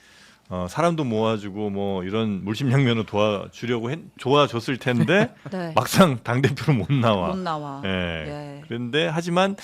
[SPEAKER 3] 사람도 모아주고 뭐 이런 물심양면으로 도와줬을 텐데
[SPEAKER 5] 네.
[SPEAKER 3] 막상 당 대표로 못 나와.
[SPEAKER 5] 못 나와.
[SPEAKER 3] 예.
[SPEAKER 5] 예.
[SPEAKER 3] 그런데 하지만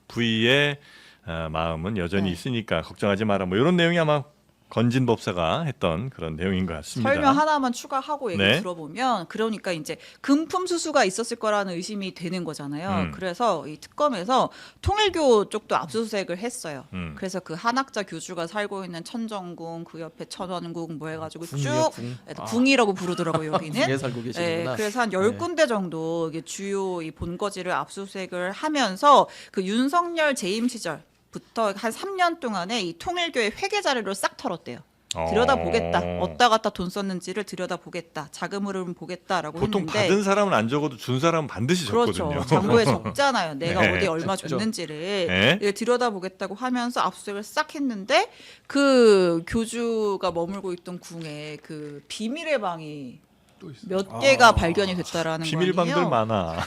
[SPEAKER 3] V의 마음은 여전히
[SPEAKER 5] 네.
[SPEAKER 3] 있으니까 걱정하지 마라. 뭐 이런 내용이 아마 건진 법사가 했던 그런 내용인 것 같습니다.
[SPEAKER 5] 설명 하나만 추가하고 얘기
[SPEAKER 3] 네.
[SPEAKER 5] 들어보면 그러니까 이제 금품 수수가 있었을 거라는 의심이 되는 거잖아요. 그래서 이 특검에서 통일교 쪽도 압수수색을 했어요. 그래서 그 한학자 교주가 살고 있는 천정궁 그 옆에 천원궁 뭐 해가지고
[SPEAKER 4] 궁이요,
[SPEAKER 5] 쭉
[SPEAKER 4] 궁?
[SPEAKER 5] 궁이라고 부르더라고요 여기는.
[SPEAKER 4] 궁에 살고 계시는구나.
[SPEAKER 5] 그래서 한 10군데 정도 이게 주요 이 본거지를 압수수색을 하면서 그 윤석열 재임 시절부터 한 3년 동안에 이 통일교의 회계 자료를 싹 털었대요. 들여다보겠다. 어디다 갖다 돈 썼는지를 들여다보겠다. 자금 흐름 보겠다라고
[SPEAKER 3] 보통
[SPEAKER 5] 했는데
[SPEAKER 3] 받은 사람은 안 적어도 준 사람은 반드시 적거든요.
[SPEAKER 5] 그렇죠. 장부에 적잖아요. 내가
[SPEAKER 3] 네,
[SPEAKER 5] 어디 얼마
[SPEAKER 4] 적죠.
[SPEAKER 5] 줬는지를
[SPEAKER 3] 네.
[SPEAKER 5] 이걸 들여다보겠다고 하면서 압수수색을 싹 했는데 그 교주가 머물고 있던 궁에 그 비밀의 방이 몇 개가 발견이 됐다라는
[SPEAKER 3] 비밀방들
[SPEAKER 5] 거예요.
[SPEAKER 3] 많아.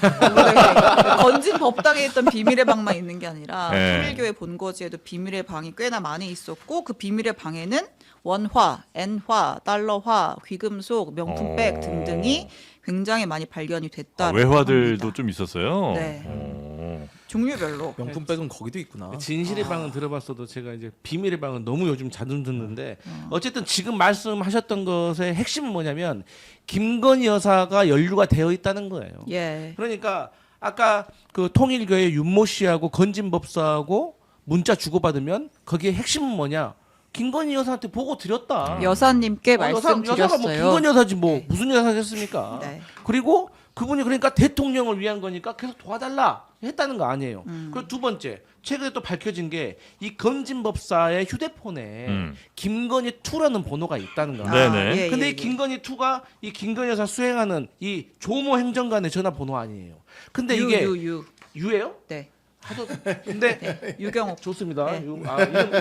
[SPEAKER 5] 건진 법당에 있던 비밀의 방만 있는 게 아니라
[SPEAKER 3] 네.
[SPEAKER 5] 통일교의 본거지에도 비밀의 방이 꽤나 많이 있었고 그 비밀의 방에는 원화, 엔화, 달러화, 귀금속, 명품백 등등이 굉장히 많이 발견이 됐다.
[SPEAKER 3] 외화들도 좀 있었어요.
[SPEAKER 5] 네.
[SPEAKER 3] 오.
[SPEAKER 5] 종류별로.
[SPEAKER 4] 명품백은 거기도 있구나.
[SPEAKER 1] 진실의 방은 들어봤어도 제가 이제 비밀의 방은 너무 요즘 자주 듣는데 어쨌든 지금 말씀하셨던 것의 핵심은 뭐냐면 김건희 여사가 연루가 되어 있다는 거예요.
[SPEAKER 5] 예.
[SPEAKER 1] 그러니까 아까 그 통일교의 윤모 씨하고 건진 법사하고 문자 주고받으면 거기에 핵심은 뭐냐? 김건희 여사한테 보고 드렸다.
[SPEAKER 5] 여사님께
[SPEAKER 1] 여사가 뭐
[SPEAKER 5] 말씀드렸어요.
[SPEAKER 1] 김건희 여사지 뭐
[SPEAKER 5] 네.
[SPEAKER 1] 무슨 여사겠습니까?
[SPEAKER 5] 네.
[SPEAKER 1] 그리고 그분이 그러니까 대통령을 위한 거니까 계속 도와달라 했다는 거 아니에요. 그리고 두 번째 최근에 또 밝혀진 게 이 건진 법사의 휴대폰에 김건희 2라는 번호가 있다는 거예요.
[SPEAKER 3] 네네.
[SPEAKER 5] 예,
[SPEAKER 1] 근데
[SPEAKER 5] 예,
[SPEAKER 1] 이 김건희 2가 이 김건희 여사 수행하는 이 조모 행정관의 전화번호 아니에요. 근데 이게
[SPEAKER 5] 유.
[SPEAKER 1] 유예요?
[SPEAKER 5] 네.
[SPEAKER 1] 하도 근데
[SPEAKER 5] 유경옥.
[SPEAKER 1] 좋습니다.
[SPEAKER 5] 네.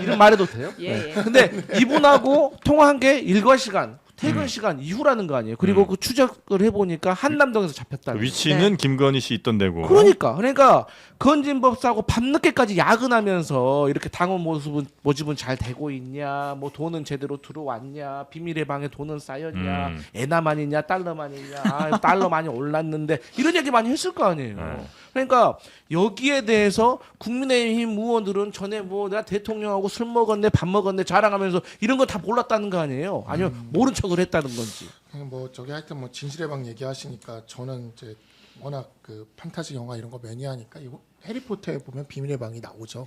[SPEAKER 1] 이름 말해도 돼요?
[SPEAKER 5] 예, 예.
[SPEAKER 1] 근데 이분하고 통화한 게 일과 시간, 퇴근 시간 이후라는 거 아니에요. 그리고 그 추적을 해보니까 한남동에서 잡혔다.
[SPEAKER 3] 위치는
[SPEAKER 5] 네.
[SPEAKER 3] 김건희 씨 있던 데고.
[SPEAKER 1] 그러니까 건진법사하고 밤늦게까지 야근하면서 이렇게 당원 모집은 잘 되고 있냐, 뭐 돈은 제대로 들어왔냐, 비밀의 방에 돈은 쌓였냐, 에나만이냐, 달러만이냐, 달러 많이 올랐는데 이런 얘기 많이 했을 거 아니에요. 그러니까 여기에 대해서 국민의힘 의원들은 전에 뭐 내가 대통령하고 술 먹었네, 밥 먹었네 자랑하면서 이런 거 다 몰랐다는 거 아니에요? 아니면 모른 척을 했다는 건지.
[SPEAKER 2] 뭐 저기 하여튼 뭐 진실의 방 얘기하시니까 저는 이제 워낙 그 판타지 영화 이런 거 매니아니까 이거 해리포터에 보면 비밀의 방이 나오죠.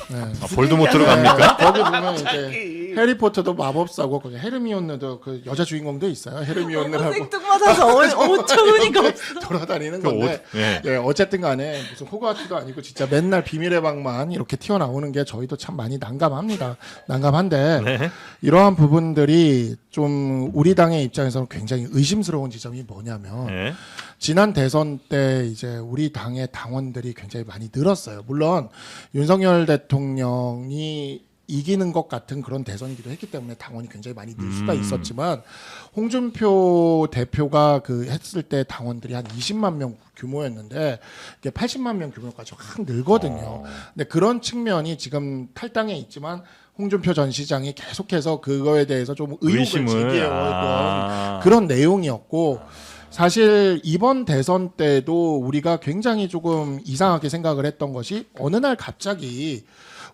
[SPEAKER 2] 네.
[SPEAKER 3] 볼드모트로 갑니까?
[SPEAKER 2] 거기 보면 이제 해리포터도 마법사고 거기 헤르미온느도 그 여자 주인공도 있어요. 헤르미온느라고
[SPEAKER 5] 생뚱맞아서 어처구니가 없어.
[SPEAKER 2] 돌아다니는
[SPEAKER 3] 그
[SPEAKER 2] 건데
[SPEAKER 3] 예.
[SPEAKER 2] 예, 어쨌든 간에 무슨 호그와트도 아니고 진짜 맨날 비밀의 방만 이렇게 튀어나오는 게 저희도 참 많이 난감합니다. 난감한데
[SPEAKER 3] 네.
[SPEAKER 2] 이러한 부분들이 좀 우리 당의 입장에서는 굉장히 의심스러운 지점이 뭐냐면
[SPEAKER 3] 네.
[SPEAKER 2] 지난 대선 때 이제 우리 당의 당원들이 굉장히 많이 늘었어요. 물론 윤석열 대통령이 이기는 것 같은 그런 대선이기도 했기 때문에 당원이 굉장히 많이 늘 수가 있었지만 홍준표 대표가 그 했을 때 당원들이 한 20만 명 규모였는데 이게 80만 명 규모까지 확 늘거든요. 근데 그런 측면이 지금 탈당해 있지만 홍준표 전 시장이 계속해서 그거에 대해서 좀 의혹을 제기해오던 그런 내용이었고 사실 이번 대선 때도 우리가 굉장히 조금 이상하게 생각을 했던 것이 어느 날 갑자기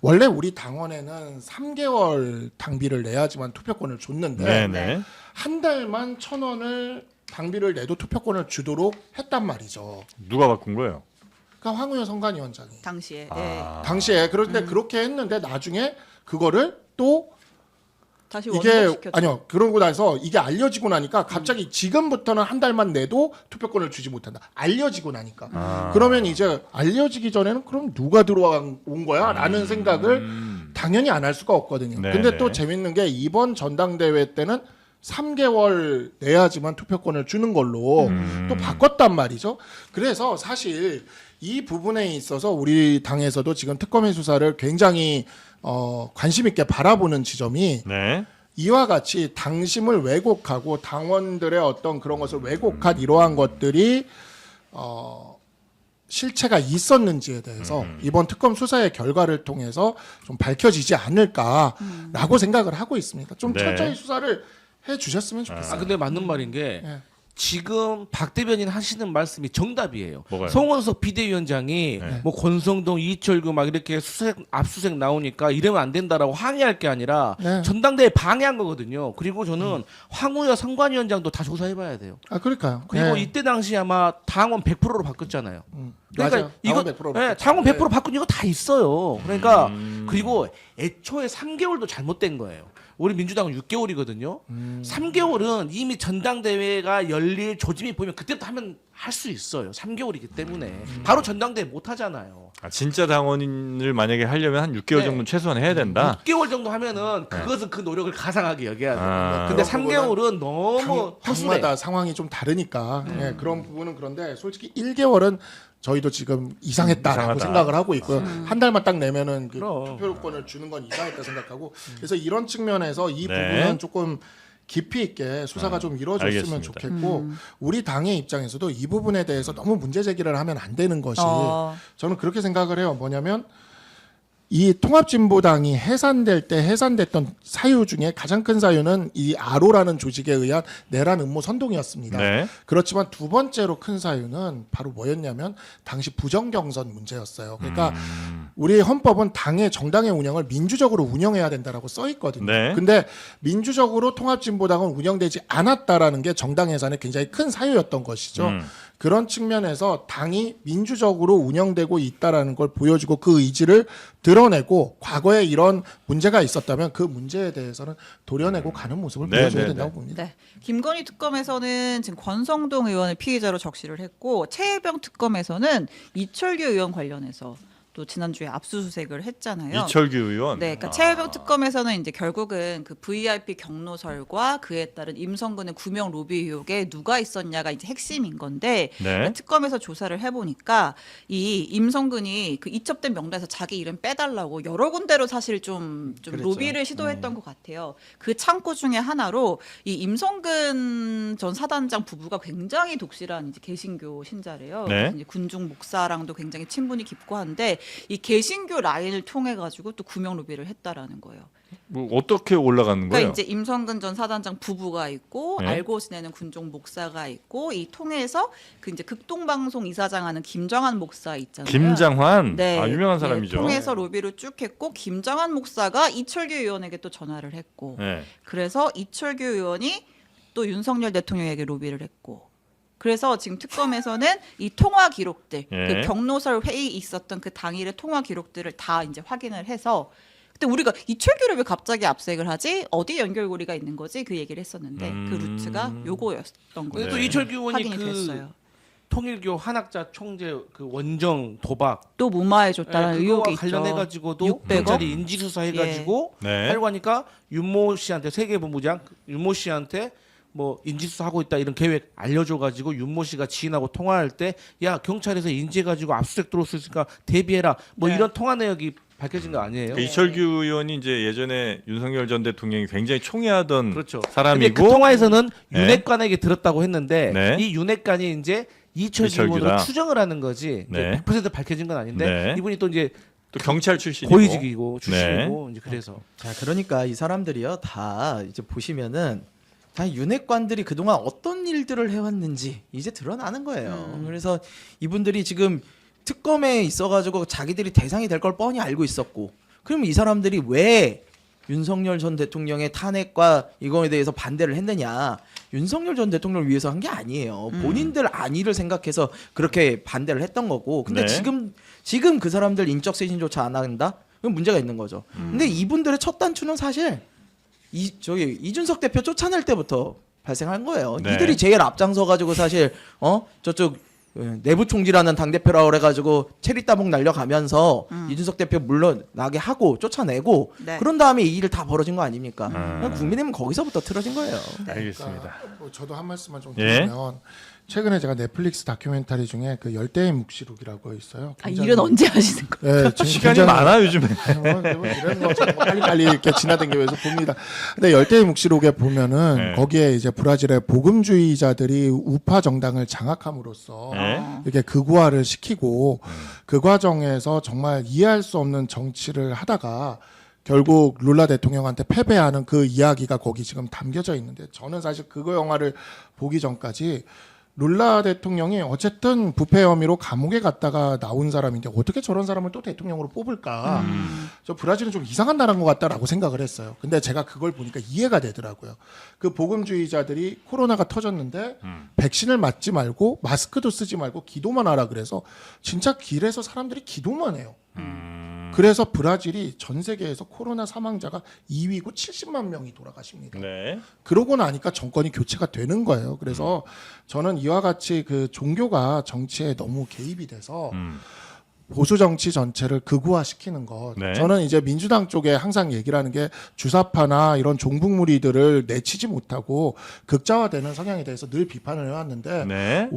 [SPEAKER 2] 원래 우리 당원에는 3개월 당비를 내야지만 투표권을 줬는데
[SPEAKER 3] 네네.
[SPEAKER 2] 한 달만 1,000원을 당비를 내도 투표권을 주도록 했단 말이죠.
[SPEAKER 3] 누가 바꾼 거예요?
[SPEAKER 2] 그러니까 황우여 선관위원장이
[SPEAKER 5] 당시에.
[SPEAKER 3] 아.
[SPEAKER 5] 예.
[SPEAKER 2] 당시에 그런데 그렇게 했는데 나중에 그거를 또
[SPEAKER 5] 다시
[SPEAKER 2] 이게
[SPEAKER 5] 원복시켰죠.
[SPEAKER 2] 아니요 그러고 나서 이게 알려지고 나니까 갑자기 지금부터는 한 달만 내도 투표권을 주지 못한다. 알려지고 나니까
[SPEAKER 3] 아.
[SPEAKER 2] 그러면 이제 알려지기 전에는 그럼 누가 들어온 거야라는 생각을 당연히 안 할 수가 없거든요.
[SPEAKER 3] 네,
[SPEAKER 2] 근데
[SPEAKER 3] 네.
[SPEAKER 2] 또 재밌는 게 이번 전당대회 때는 3개월 내야지만 투표권을 주는 걸로 또 바꿨단 말이죠. 그래서 사실 이 부분에 있어서 우리 당에서도 지금 특검의 수사를 굉장히 관심 있게 바라보는 지점이
[SPEAKER 3] 네.
[SPEAKER 2] 이와 같이 당심을 왜곡하고 당원들의 어떤 그런 것을 왜곡한 이러한 것들이 실체가 있었는지에 대해서 이번 특검 수사의 결과를 통해서 좀 밝혀지지 않을까라고 생각을 하고 있습니다. 좀
[SPEAKER 3] 네.
[SPEAKER 2] 철저히 수사를 해 주셨으면 좋겠어요.
[SPEAKER 1] 아 근데 맞는 말인 게
[SPEAKER 2] 예.
[SPEAKER 1] 지금 박 대변인 하시는 말씀이 정답이에요.
[SPEAKER 3] 뭐가요?
[SPEAKER 1] 송원석 비대위원장이
[SPEAKER 3] 네.
[SPEAKER 1] 뭐 권성동, 이철규 막 이렇게 압수수색 나오니까 이러면 안 된다라고 항의할 게 아니라
[SPEAKER 2] 네.
[SPEAKER 1] 전당대회 방해한 거거든요. 그리고 저는 황우여 선관위원장도 다 조사해봐야 돼요.
[SPEAKER 2] 아 그러니까요.
[SPEAKER 1] 그리고
[SPEAKER 2] 예.
[SPEAKER 1] 이때 당시 아마 당원 100%로 바꿨잖아요. 그러니까
[SPEAKER 2] 맞아요.
[SPEAKER 1] 이거
[SPEAKER 2] 당원 100%로
[SPEAKER 1] 예,
[SPEAKER 2] 바꿨죠.
[SPEAKER 1] 당원 100%
[SPEAKER 2] 네.
[SPEAKER 1] 바꾼 이거 다 있어요. 그러니까 그리고 애초에 3개월도 잘못된 거예요. 우리 민주당은 6개월이거든요. 3개월은 이미 전당대회가 열릴 조짐이 보이면 그때부터 하면 할 수 있어요. 3개월이기 때문에 바로 전당대회 못 하잖아요.
[SPEAKER 3] 아, 진짜 당원을 만약에 하려면 한 6개월
[SPEAKER 1] 네.
[SPEAKER 3] 정도는 최소한 해야 된다.
[SPEAKER 1] 6개월 정도 하면은 그것은 그 노력을 가상하게 여겨야 돼요.
[SPEAKER 3] 아.
[SPEAKER 1] 근데
[SPEAKER 2] 그런
[SPEAKER 1] 3개월은 너무 허술해.
[SPEAKER 2] 당마다 상황이 좀 다르니까 예, 그런 부분은 그런데 솔직히 1개월은 저희도 지금 이상했다라고
[SPEAKER 3] 이상하다.
[SPEAKER 2] 생각을 하고 있고요. 한 달만 딱 내면은 그
[SPEAKER 1] 그럼.
[SPEAKER 2] 투표권을 주는 건 이상했다 생각하고 그래서 이런 측면에서 이
[SPEAKER 3] 네.
[SPEAKER 2] 부분은 조금 깊이 있게 수사가 좀 이루어졌으면
[SPEAKER 3] 알겠습니다.
[SPEAKER 2] 좋겠고 우리 당의 입장에서도 이 부분에 대해서 너무 문제 제기를 하면 안 되는 것이 저는 그렇게 생각을 해요. 뭐냐면 이 통합진보당이 해산될 때 해산됐던 사유 중에 가장 큰 사유는 이 아로라는 조직에 의한 내란 음모 선동이었습니다.
[SPEAKER 3] 네.
[SPEAKER 2] 그렇지만 두 번째로 큰 사유는 바로 뭐였냐면 당시 부정경선 문제였어요. 그러니까 우리 헌법은 당의 정당의 운영을 민주적으로 운영해야 된다라고 써 있거든요.
[SPEAKER 3] 네.
[SPEAKER 2] 근데 민주적으로 통합진보당은 운영되지 않았다라는 게 정당 해산의 굉장히 큰 사유였던 것이죠. 그런 측면에서 당이 민주적으로 운영되고 있다라는 걸 보여주고 그 의지를 드러내고 과거에 이런 문제가 있었다면 그 문제에 대해서는 도려내고 가는 모습을
[SPEAKER 3] 네,
[SPEAKER 2] 보여줘야
[SPEAKER 3] 네,
[SPEAKER 2] 된다고
[SPEAKER 3] 네.
[SPEAKER 2] 봅니다.
[SPEAKER 5] 네. 김건희 특검에서는 지금 권성동 의원을 피의자로 적시를 했고 최혜병 특검에서는 이철규 의원 관련해서 또 지난주에 압수수색을 했잖아요.
[SPEAKER 3] 이철규 의원.
[SPEAKER 5] 네, 그러니까 최혜병 특검에서는 이제 결국은 그 VIP 경로설과 그에 따른 임성근의 구명 로비 의혹에 누가 있었냐가 이제 핵심인 건데
[SPEAKER 3] 네.
[SPEAKER 5] 특검에서 조사를 해보니까 이 임성근이 그 이첩된 명단에서 자기 이름 빼달라고 여러 군데로 사실 좀
[SPEAKER 4] 그랬죠.
[SPEAKER 5] 로비를 시도했던 것 같아요. 그 창구 중에 하나로 이 임성근 전 사단장 부부가 굉장히 독실한 이제 개신교 신자래요.
[SPEAKER 3] 네.
[SPEAKER 5] 그래서 이제 군중 목사랑도 굉장히 친분이 깊고 한데 이 개신교 라인을 통해 가지고 또 구명 로비를 했다라는 거예요.
[SPEAKER 3] 뭐 어떻게 올라가는
[SPEAKER 5] 그러니까
[SPEAKER 3] 거예요?
[SPEAKER 5] 이제 임성근 전 사단장 부부가 있고
[SPEAKER 3] 네.
[SPEAKER 5] 알고 지내는 군종 목사가 있고 이 통해서 그 이제 극동방송 이사장하는 김정한 목사 있잖아요.
[SPEAKER 3] 김장환.
[SPEAKER 5] 네.
[SPEAKER 3] 아, 유명한
[SPEAKER 5] 네,
[SPEAKER 3] 사람이죠.
[SPEAKER 5] 통해서 로비를 쭉 했고 김정한 목사가 이철규 의원에게 또 전화를 했고
[SPEAKER 3] 네.
[SPEAKER 5] 그래서 이철규 의원이 또 윤석열 대통령에게 로비를 했고 그래서 지금 특검에서는 이 통화 기록들,
[SPEAKER 3] 예.
[SPEAKER 5] 그 경로설 회의 있었던 그 당일의 통화 기록들을 다 이제 확인을 해서 그때 우리가 이철규를 왜 갑자기 압색을 하지? 어디 연결고리가 있는 거지? 그 얘기를 했었는데 그 루트가 요거였던
[SPEAKER 1] 근데
[SPEAKER 5] 거예요.
[SPEAKER 1] 또 이철규 의원이
[SPEAKER 5] 확인이
[SPEAKER 1] 그
[SPEAKER 5] 됐어요.
[SPEAKER 1] 통일교 한학자 총재 그 원정 도박
[SPEAKER 5] 또 무마해줬다는 의혹이 있죠.
[SPEAKER 1] 관련해 가지고도
[SPEAKER 5] 600억?
[SPEAKER 1] 경찰이 인지 수사해 가지고
[SPEAKER 3] 네.
[SPEAKER 1] 하려고 하니까 윤모 씨한테 세계본부장 윤모 씨한테 뭐 인지 수사하고 있다 이런 계획 알려줘 가지고 윤모 씨가 지인하고 통화할 때 야 경찰에서 인지해 가지고 압수수색 들어올 수 있으니까 대비해라 뭐
[SPEAKER 5] 네.
[SPEAKER 1] 이런 통화 내역이 밝혀진 거 아니에요?
[SPEAKER 3] 그 이철규 의원이 이제 예전에 윤석열 전 대통령이 굉장히 총애하던
[SPEAKER 1] 그렇죠. 근데
[SPEAKER 3] 사람이고
[SPEAKER 1] 그 통화에서는
[SPEAKER 3] 네.
[SPEAKER 1] 윤핵관에게 들었다고 했는데
[SPEAKER 3] 네.
[SPEAKER 1] 이 윤핵관이 이제 이철규
[SPEAKER 3] 이철규다.
[SPEAKER 1] 의원으로 추정을 하는 거지.
[SPEAKER 3] 네.
[SPEAKER 1] 100% 밝혀진 건 아닌데
[SPEAKER 3] 네.
[SPEAKER 1] 이분이 또 이제
[SPEAKER 3] 또 경찰 출신이고
[SPEAKER 1] 고위직이고 출신이고 이제 그래서
[SPEAKER 4] 자, 그러니까 이 사람들이요 다 이제 보시면은 다 윤핵관들이 그동안 어떤 일들을 해왔는지 이제 드러나는 거예요. 그래서 이분들이 지금 특검에 있어가지고 자기들이 대상이 될 걸 뻔히 알고 있었고, 그럼 이 사람들이 왜 윤석열 전 대통령의 탄핵과 이거에 대해서 반대를 했느냐? 윤석열 전 대통령을 위해서 한 게 아니에요. 본인들 안위를 생각해서 그렇게 반대를 했던 거고. 근데
[SPEAKER 3] 네.
[SPEAKER 4] 지금 그 사람들 인적 쇄신조차 안 한다? 그건 문제가 있는 거죠. 근데 이분들의 첫 단추는 사실 이준석 대표 쫓아낼 때부터 발생한 거예요.
[SPEAKER 3] 네.
[SPEAKER 4] 이들이 제일 앞장서 가지고 사실 저쪽 내부 총지라는 당 대표라 그래가지고 체리 따봉 날려가면서 이준석 대표 물러나게 하고 쫓아내고
[SPEAKER 5] 네.
[SPEAKER 4] 그런 다음에 이 일을 다 벌어진 거 아닙니까? 국민의힘은 거기서부터 틀어진 거예요.
[SPEAKER 3] 알겠습니다.
[SPEAKER 2] 뭐 저도 한 말씀만 좀
[SPEAKER 3] 예.
[SPEAKER 2] 드리면 최근에 제가 넷플릭스 다큐멘터리 중에 그 열대의 묵시록이라고 있어요.
[SPEAKER 5] 아, 일은 언제 하시는 거예요?
[SPEAKER 2] 네, 지금
[SPEAKER 3] 시간이
[SPEAKER 2] 굉장히-
[SPEAKER 3] 많아 요즘에.
[SPEAKER 2] 뭐 이런 거 자꾸 빨리빨리 이렇게 지나다니면서 봅니다. 근데 열대의 묵시록에 보면은
[SPEAKER 3] 네.
[SPEAKER 2] 거기에 이제 브라질의 복음주의자들이 우파 정당을 장악함으로써
[SPEAKER 3] 네.
[SPEAKER 2] 이렇게 극우화를 시키고 그 과정에서 정말 이해할 수 없는 정치를 하다가 결국 룰라 대통령한테 패배하는 그 이야기가 거기 지금 담겨져 있는데 저는 사실 그거 영화를 보기 전까지 룰라 대통령이 어쨌든 부패 혐의로 감옥에 갔다가 나온 사람인데 어떻게 저런 사람을 또 대통령으로 뽑을까? 저 브라질은 좀 이상한 나라인 것 같다라고 생각을 했어요. 근데 제가 그걸 보니까 이해가 되더라고요. 그 복음주의자들이 코로나가 터졌는데 백신을 맞지 말고 마스크도 쓰지 말고 기도만 하라 그래서 진짜 길에서 사람들이 기도만 해요. 그래서 브라질이 전 세계에서 코로나 사망자가 2위고 70만 명이 돌아가십니다.
[SPEAKER 3] 네.
[SPEAKER 2] 그러고 나니까 정권이 교체가 되는 거예요. 그래서 저는 이와 같이 그 종교가 정치에 너무 개입이 돼서 보수 정치 전체를 극우화시키는 것.
[SPEAKER 3] 네.
[SPEAKER 2] 저는 이제 민주당 쪽에 항상 얘기를 하는 게 주사파나 이런 종북무리들을 내치지 못하고 극자화되는 성향에 대해서 늘 비판을 해왔는데
[SPEAKER 3] 네.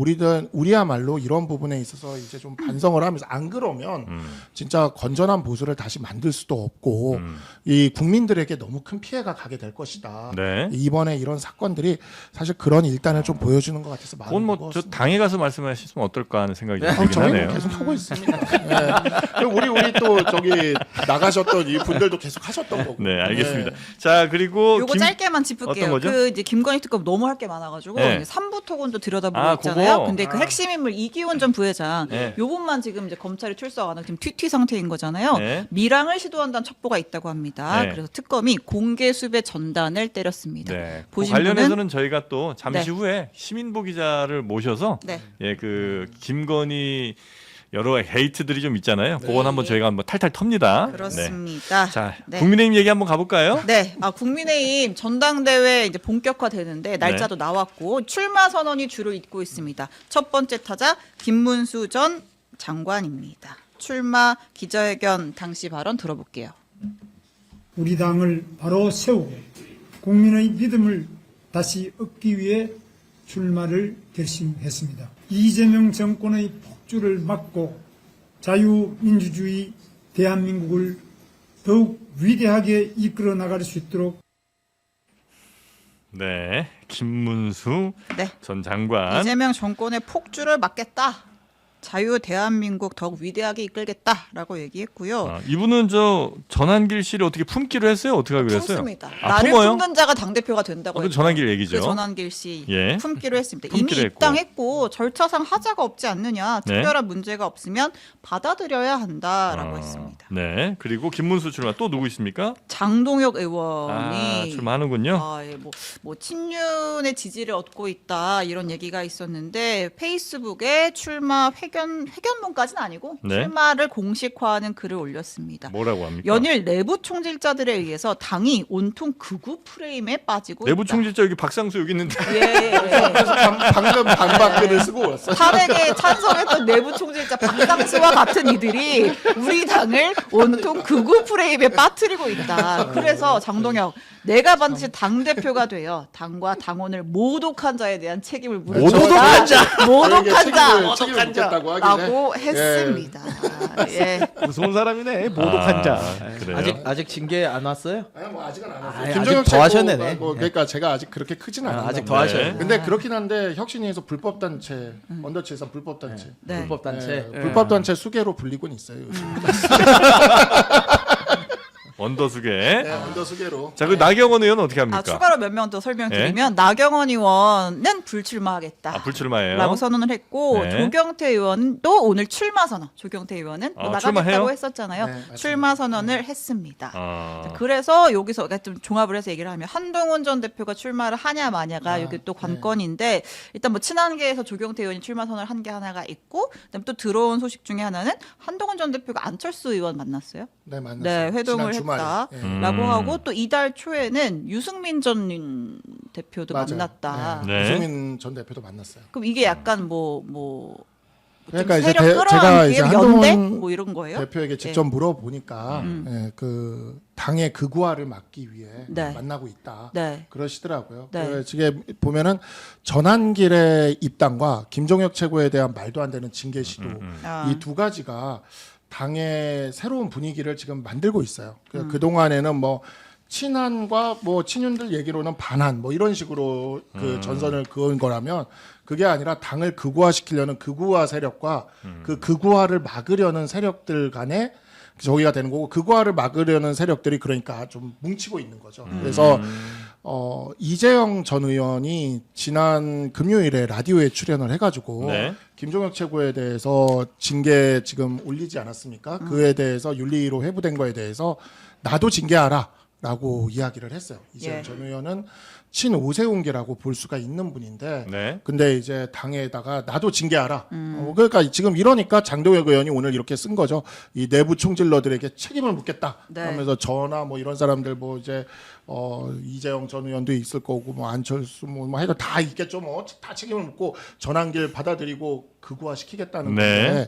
[SPEAKER 2] 우리야말로 이런 부분에 있어서 이제 좀 반성을 하면서 안 그러면 진짜 건전한 보수를 다시 만들 수도 없고 이 국민들에게 너무 큰 피해가 가게 될 것이다.
[SPEAKER 3] 네.
[SPEAKER 2] 이번에 이런 사건들이 사실 그런 일단을 좀 보여주는 것 같아서 마음이
[SPEAKER 3] 그건 뭐 저
[SPEAKER 2] 무거웠습니다.
[SPEAKER 3] 당에 가서 말씀하셨으면 어떨까 하는 생각이 좀 들긴
[SPEAKER 2] 저희는
[SPEAKER 3] 하네요.
[SPEAKER 2] 계속 하고 있습니다. 네. 그리고 우리 또 저기 나가셨던 이 분들도 계속 하셨던 거고.
[SPEAKER 3] 네, 알겠습니다. 자, 그리고
[SPEAKER 5] 요거 짧게만 짚을게요.
[SPEAKER 3] 어떤 거죠?
[SPEAKER 5] 그 이제 김건희 특검 너무 할 게 많아가지고
[SPEAKER 3] 네.
[SPEAKER 5] 3부 토건도 들여다보고
[SPEAKER 3] 아,
[SPEAKER 5] 있잖아요.
[SPEAKER 3] 그거?
[SPEAKER 5] 근데 그 핵심 인물 이기훈 전 부회장
[SPEAKER 3] 네.
[SPEAKER 5] 요분만 지금 이제 검찰이 출석 안 하고 지금 튀튀 상태인 거잖아요.
[SPEAKER 3] 네.
[SPEAKER 5] 밀항을 시도한다는 첩보가 있다고 합니다.
[SPEAKER 3] 네.
[SPEAKER 5] 그래서 특검이 공개 수배 전단을 때렸습니다.
[SPEAKER 3] 네. 그
[SPEAKER 5] 보신
[SPEAKER 3] 관련해서는 저희가 또 잠시
[SPEAKER 5] 네.
[SPEAKER 3] 후에 시민보 기자를 모셔서
[SPEAKER 5] 네.
[SPEAKER 3] 예, 그 김건희 여러 헤이트들이 좀 있잖아요. 그건 한번 저희가 한번 탈탈 텁니다.
[SPEAKER 5] 네. 그렇습니다.
[SPEAKER 3] 네. 자,
[SPEAKER 5] 네.
[SPEAKER 3] 국민의힘 얘기 한번 가볼까요?
[SPEAKER 5] 네, 국민의힘 전당대회 이제 본격화되는데 날짜도 나왔고 출마 선언이 줄을 잇고 있습니다. 첫 번째 타자 김문수 전 장관입니다. 출마 기자회견 당시 발언 들어볼게요.
[SPEAKER 7] 우리 당을 바로 세우고 국민의 믿음을 다시 얻기 위해 출마를 결심했습니다. 이재명 정권의 폭주를 막고 자유민주주의 대한민국을 더욱 위대하게 이끌어 나갈 수 있도록
[SPEAKER 3] 네. 김문수
[SPEAKER 5] 네,
[SPEAKER 3] 전 장관.
[SPEAKER 5] 이재명 정권의 폭주를 막겠다. 자유 대한민국 더욱 위대하게 이끌겠다라고 얘기했고요.
[SPEAKER 3] 이분은 저 전환길 씨를 어떻게 품기로 했어요? 어떻게 하기로 했어요?
[SPEAKER 5] 품습니다.
[SPEAKER 3] 아,
[SPEAKER 5] 나를
[SPEAKER 3] 품어요?
[SPEAKER 5] 품는 자가 당대표가 된다고
[SPEAKER 3] 그
[SPEAKER 5] 했죠.
[SPEAKER 3] 전환길 얘기죠.
[SPEAKER 5] 그 전환길 씨
[SPEAKER 3] 예.
[SPEAKER 5] 품기로 했습니다.
[SPEAKER 3] 품기로
[SPEAKER 5] 이미
[SPEAKER 3] 했고.
[SPEAKER 5] 입당했고 절차상 하자가 없지 않느냐.
[SPEAKER 3] 네.
[SPEAKER 5] 특별한 문제가 없으면 받아들여야 한다라고 했습니다.
[SPEAKER 3] 네. 그리고 김문수 출마 또 누구 있습니까?
[SPEAKER 5] 장동혁 의원이
[SPEAKER 3] 출마하는군요.
[SPEAKER 5] 예, 뭐 친윤의 지지를 얻고 있다 이런 얘기가 있었는데 페이스북에 출마 회견문까지는 아니고
[SPEAKER 3] 네.
[SPEAKER 5] 출마를 공식화하는 글을 올렸습니다.
[SPEAKER 3] 뭐라고 합니까?
[SPEAKER 5] 연일 내부 총질자들에 의해서 당이 온통 극우 프레임에 빠지고
[SPEAKER 3] 내부
[SPEAKER 5] 있다.
[SPEAKER 3] 총질자 여기 박상수 여기 있는데.
[SPEAKER 5] 예.
[SPEAKER 2] 방금 반박글을 쓰고 왔어요.
[SPEAKER 5] 탄핵에 찬성했던 내부 총질자 박상수와 같은 이들이 우리 당을 온통 극우 프레임에 빠뜨리고 있다. 그래서 장동혁 내가 반드시 당 대표가 되어 당과 당원을 모독한 자에 대한 책임을 물을
[SPEAKER 3] 모독한
[SPEAKER 5] 자, 모독한 자.
[SPEAKER 2] 책임을 묻겠다고 하길래
[SPEAKER 5] 라고 했습니다. 예.
[SPEAKER 1] 무서운 사람이네. 모독한 자.
[SPEAKER 3] 그래요?
[SPEAKER 4] 아직 징계 안 왔어요?
[SPEAKER 2] 아니 뭐 아직은 안
[SPEAKER 4] 아니,
[SPEAKER 2] 왔어요. 김정혁
[SPEAKER 4] 아직 더 하셨네네.
[SPEAKER 2] 뭐 그러니까 제가 아직 그렇게 크진 않아요.
[SPEAKER 4] 아직 더 하셔야
[SPEAKER 2] 근데 그렇긴 한데 혁신위에서 불법 단체 언더치에서 불법 단체
[SPEAKER 5] 네.
[SPEAKER 4] 불법 단체.
[SPEAKER 2] 불법 단체 수개로 불리곤 있어요. 요즘.
[SPEAKER 3] 언더수계.
[SPEAKER 2] 네, 언더수계로.
[SPEAKER 3] 자, 그 나경원 의원은 어떻게 합니까?
[SPEAKER 5] 추가로 몇 명 더 설명드리면 나경원 의원은 불출마하겠다.
[SPEAKER 3] 아, 불출마예요.
[SPEAKER 5] 라고 선언을 했고
[SPEAKER 3] 네.
[SPEAKER 5] 조경태 의원도 오늘 출마 선언. 조경태 의원은 뭐 나가겠다고
[SPEAKER 3] 출마해요?
[SPEAKER 5] 했었잖아요.
[SPEAKER 2] 네, 맞습니다.
[SPEAKER 5] 출마 선언을 했습니다.
[SPEAKER 3] 아.
[SPEAKER 5] 그래서 여기서 좀 종합을 해서 얘기를 하면 한동훈 전 대표가 출마를 하냐 마냐가 여기 또 관건인데 일단 뭐 친한계에서 조경태 의원이 출마 선언을 한 게 하나가 있고 그다음에 또 들어온 소식 중에 하나는 한동훈 전 대표가 안철수 의원 만났어요.
[SPEAKER 2] 네, 만났어요.
[SPEAKER 5] 네, 회동을
[SPEAKER 2] 지난 주말에.
[SPEAKER 5] 했다라고
[SPEAKER 2] 네.
[SPEAKER 5] 하고 또 이달 초에는 유승민 전 대표도
[SPEAKER 2] 맞아요.
[SPEAKER 5] 만났다.
[SPEAKER 2] 네.
[SPEAKER 3] 네.
[SPEAKER 2] 유승민 전 대표도 만났어요.
[SPEAKER 5] 그럼 이게 약간 뭐
[SPEAKER 2] 그러니까 이제
[SPEAKER 5] 세력
[SPEAKER 2] 제가 이제
[SPEAKER 5] 끌어안기 연대
[SPEAKER 2] 한동훈
[SPEAKER 5] 뭐 이런 거예요?
[SPEAKER 2] 대표에게 직접 물어보니까 예, 그 당의 극우화를 막기 위해
[SPEAKER 5] 네.
[SPEAKER 2] 만나고 있다.
[SPEAKER 5] 네.
[SPEAKER 2] 그러시더라고요.
[SPEAKER 5] 네.
[SPEAKER 2] 그래서 지금 보면은 전한길의 입당과 김종혁 최고에 대한 말도 안 되는 징계 시도
[SPEAKER 5] 아.
[SPEAKER 2] 이 두 가지가 당의 새로운 분위기를 지금 만들고 있어요. 그 동안에는 뭐 친한과 뭐 친윤들 얘기로는 반한 뭐 이런 식으로 그 전선을 그은 거라면 그게 아니라 당을 극우화시키려는 극우화 세력과 그 극우화를 막으려는 세력들 간에 저기가 되는 거고 극우화를 막으려는 세력들이 그러니까 좀 뭉치고 있는 거죠. 그래서 이재영 전 의원이 지난 금요일에 라디오에 출연을 해가지고
[SPEAKER 3] 네.
[SPEAKER 2] 김종혁 최고에 대해서 징계 지금 올리지 않았습니까? 그에 대해서 윤리로 회부된 거에 대해서 나도 징계하라라고 이야기를 했어요. 이재영
[SPEAKER 5] 예.
[SPEAKER 2] 전 의원은 친오세훈계라고 볼 수가 있는 분인데
[SPEAKER 3] 네.
[SPEAKER 2] 근데 이제 당에다가 나도 징계하라. 그러니까 지금 이러니까 장동혁 의원이 오늘 이렇게 쓴 거죠. 이 내부 총질러들에게 책임을 묻겠다.
[SPEAKER 5] 네.
[SPEAKER 2] 하면서 저나 뭐 이런 사람들 뭐 이제 이재영 전 의원도 있을 거고 뭐 안철수 뭐 해도 다 있겠죠. 뭐 다 책임을 묻고 전환길 받아들이고 극우화 시키겠다는
[SPEAKER 3] 네.
[SPEAKER 2] 건데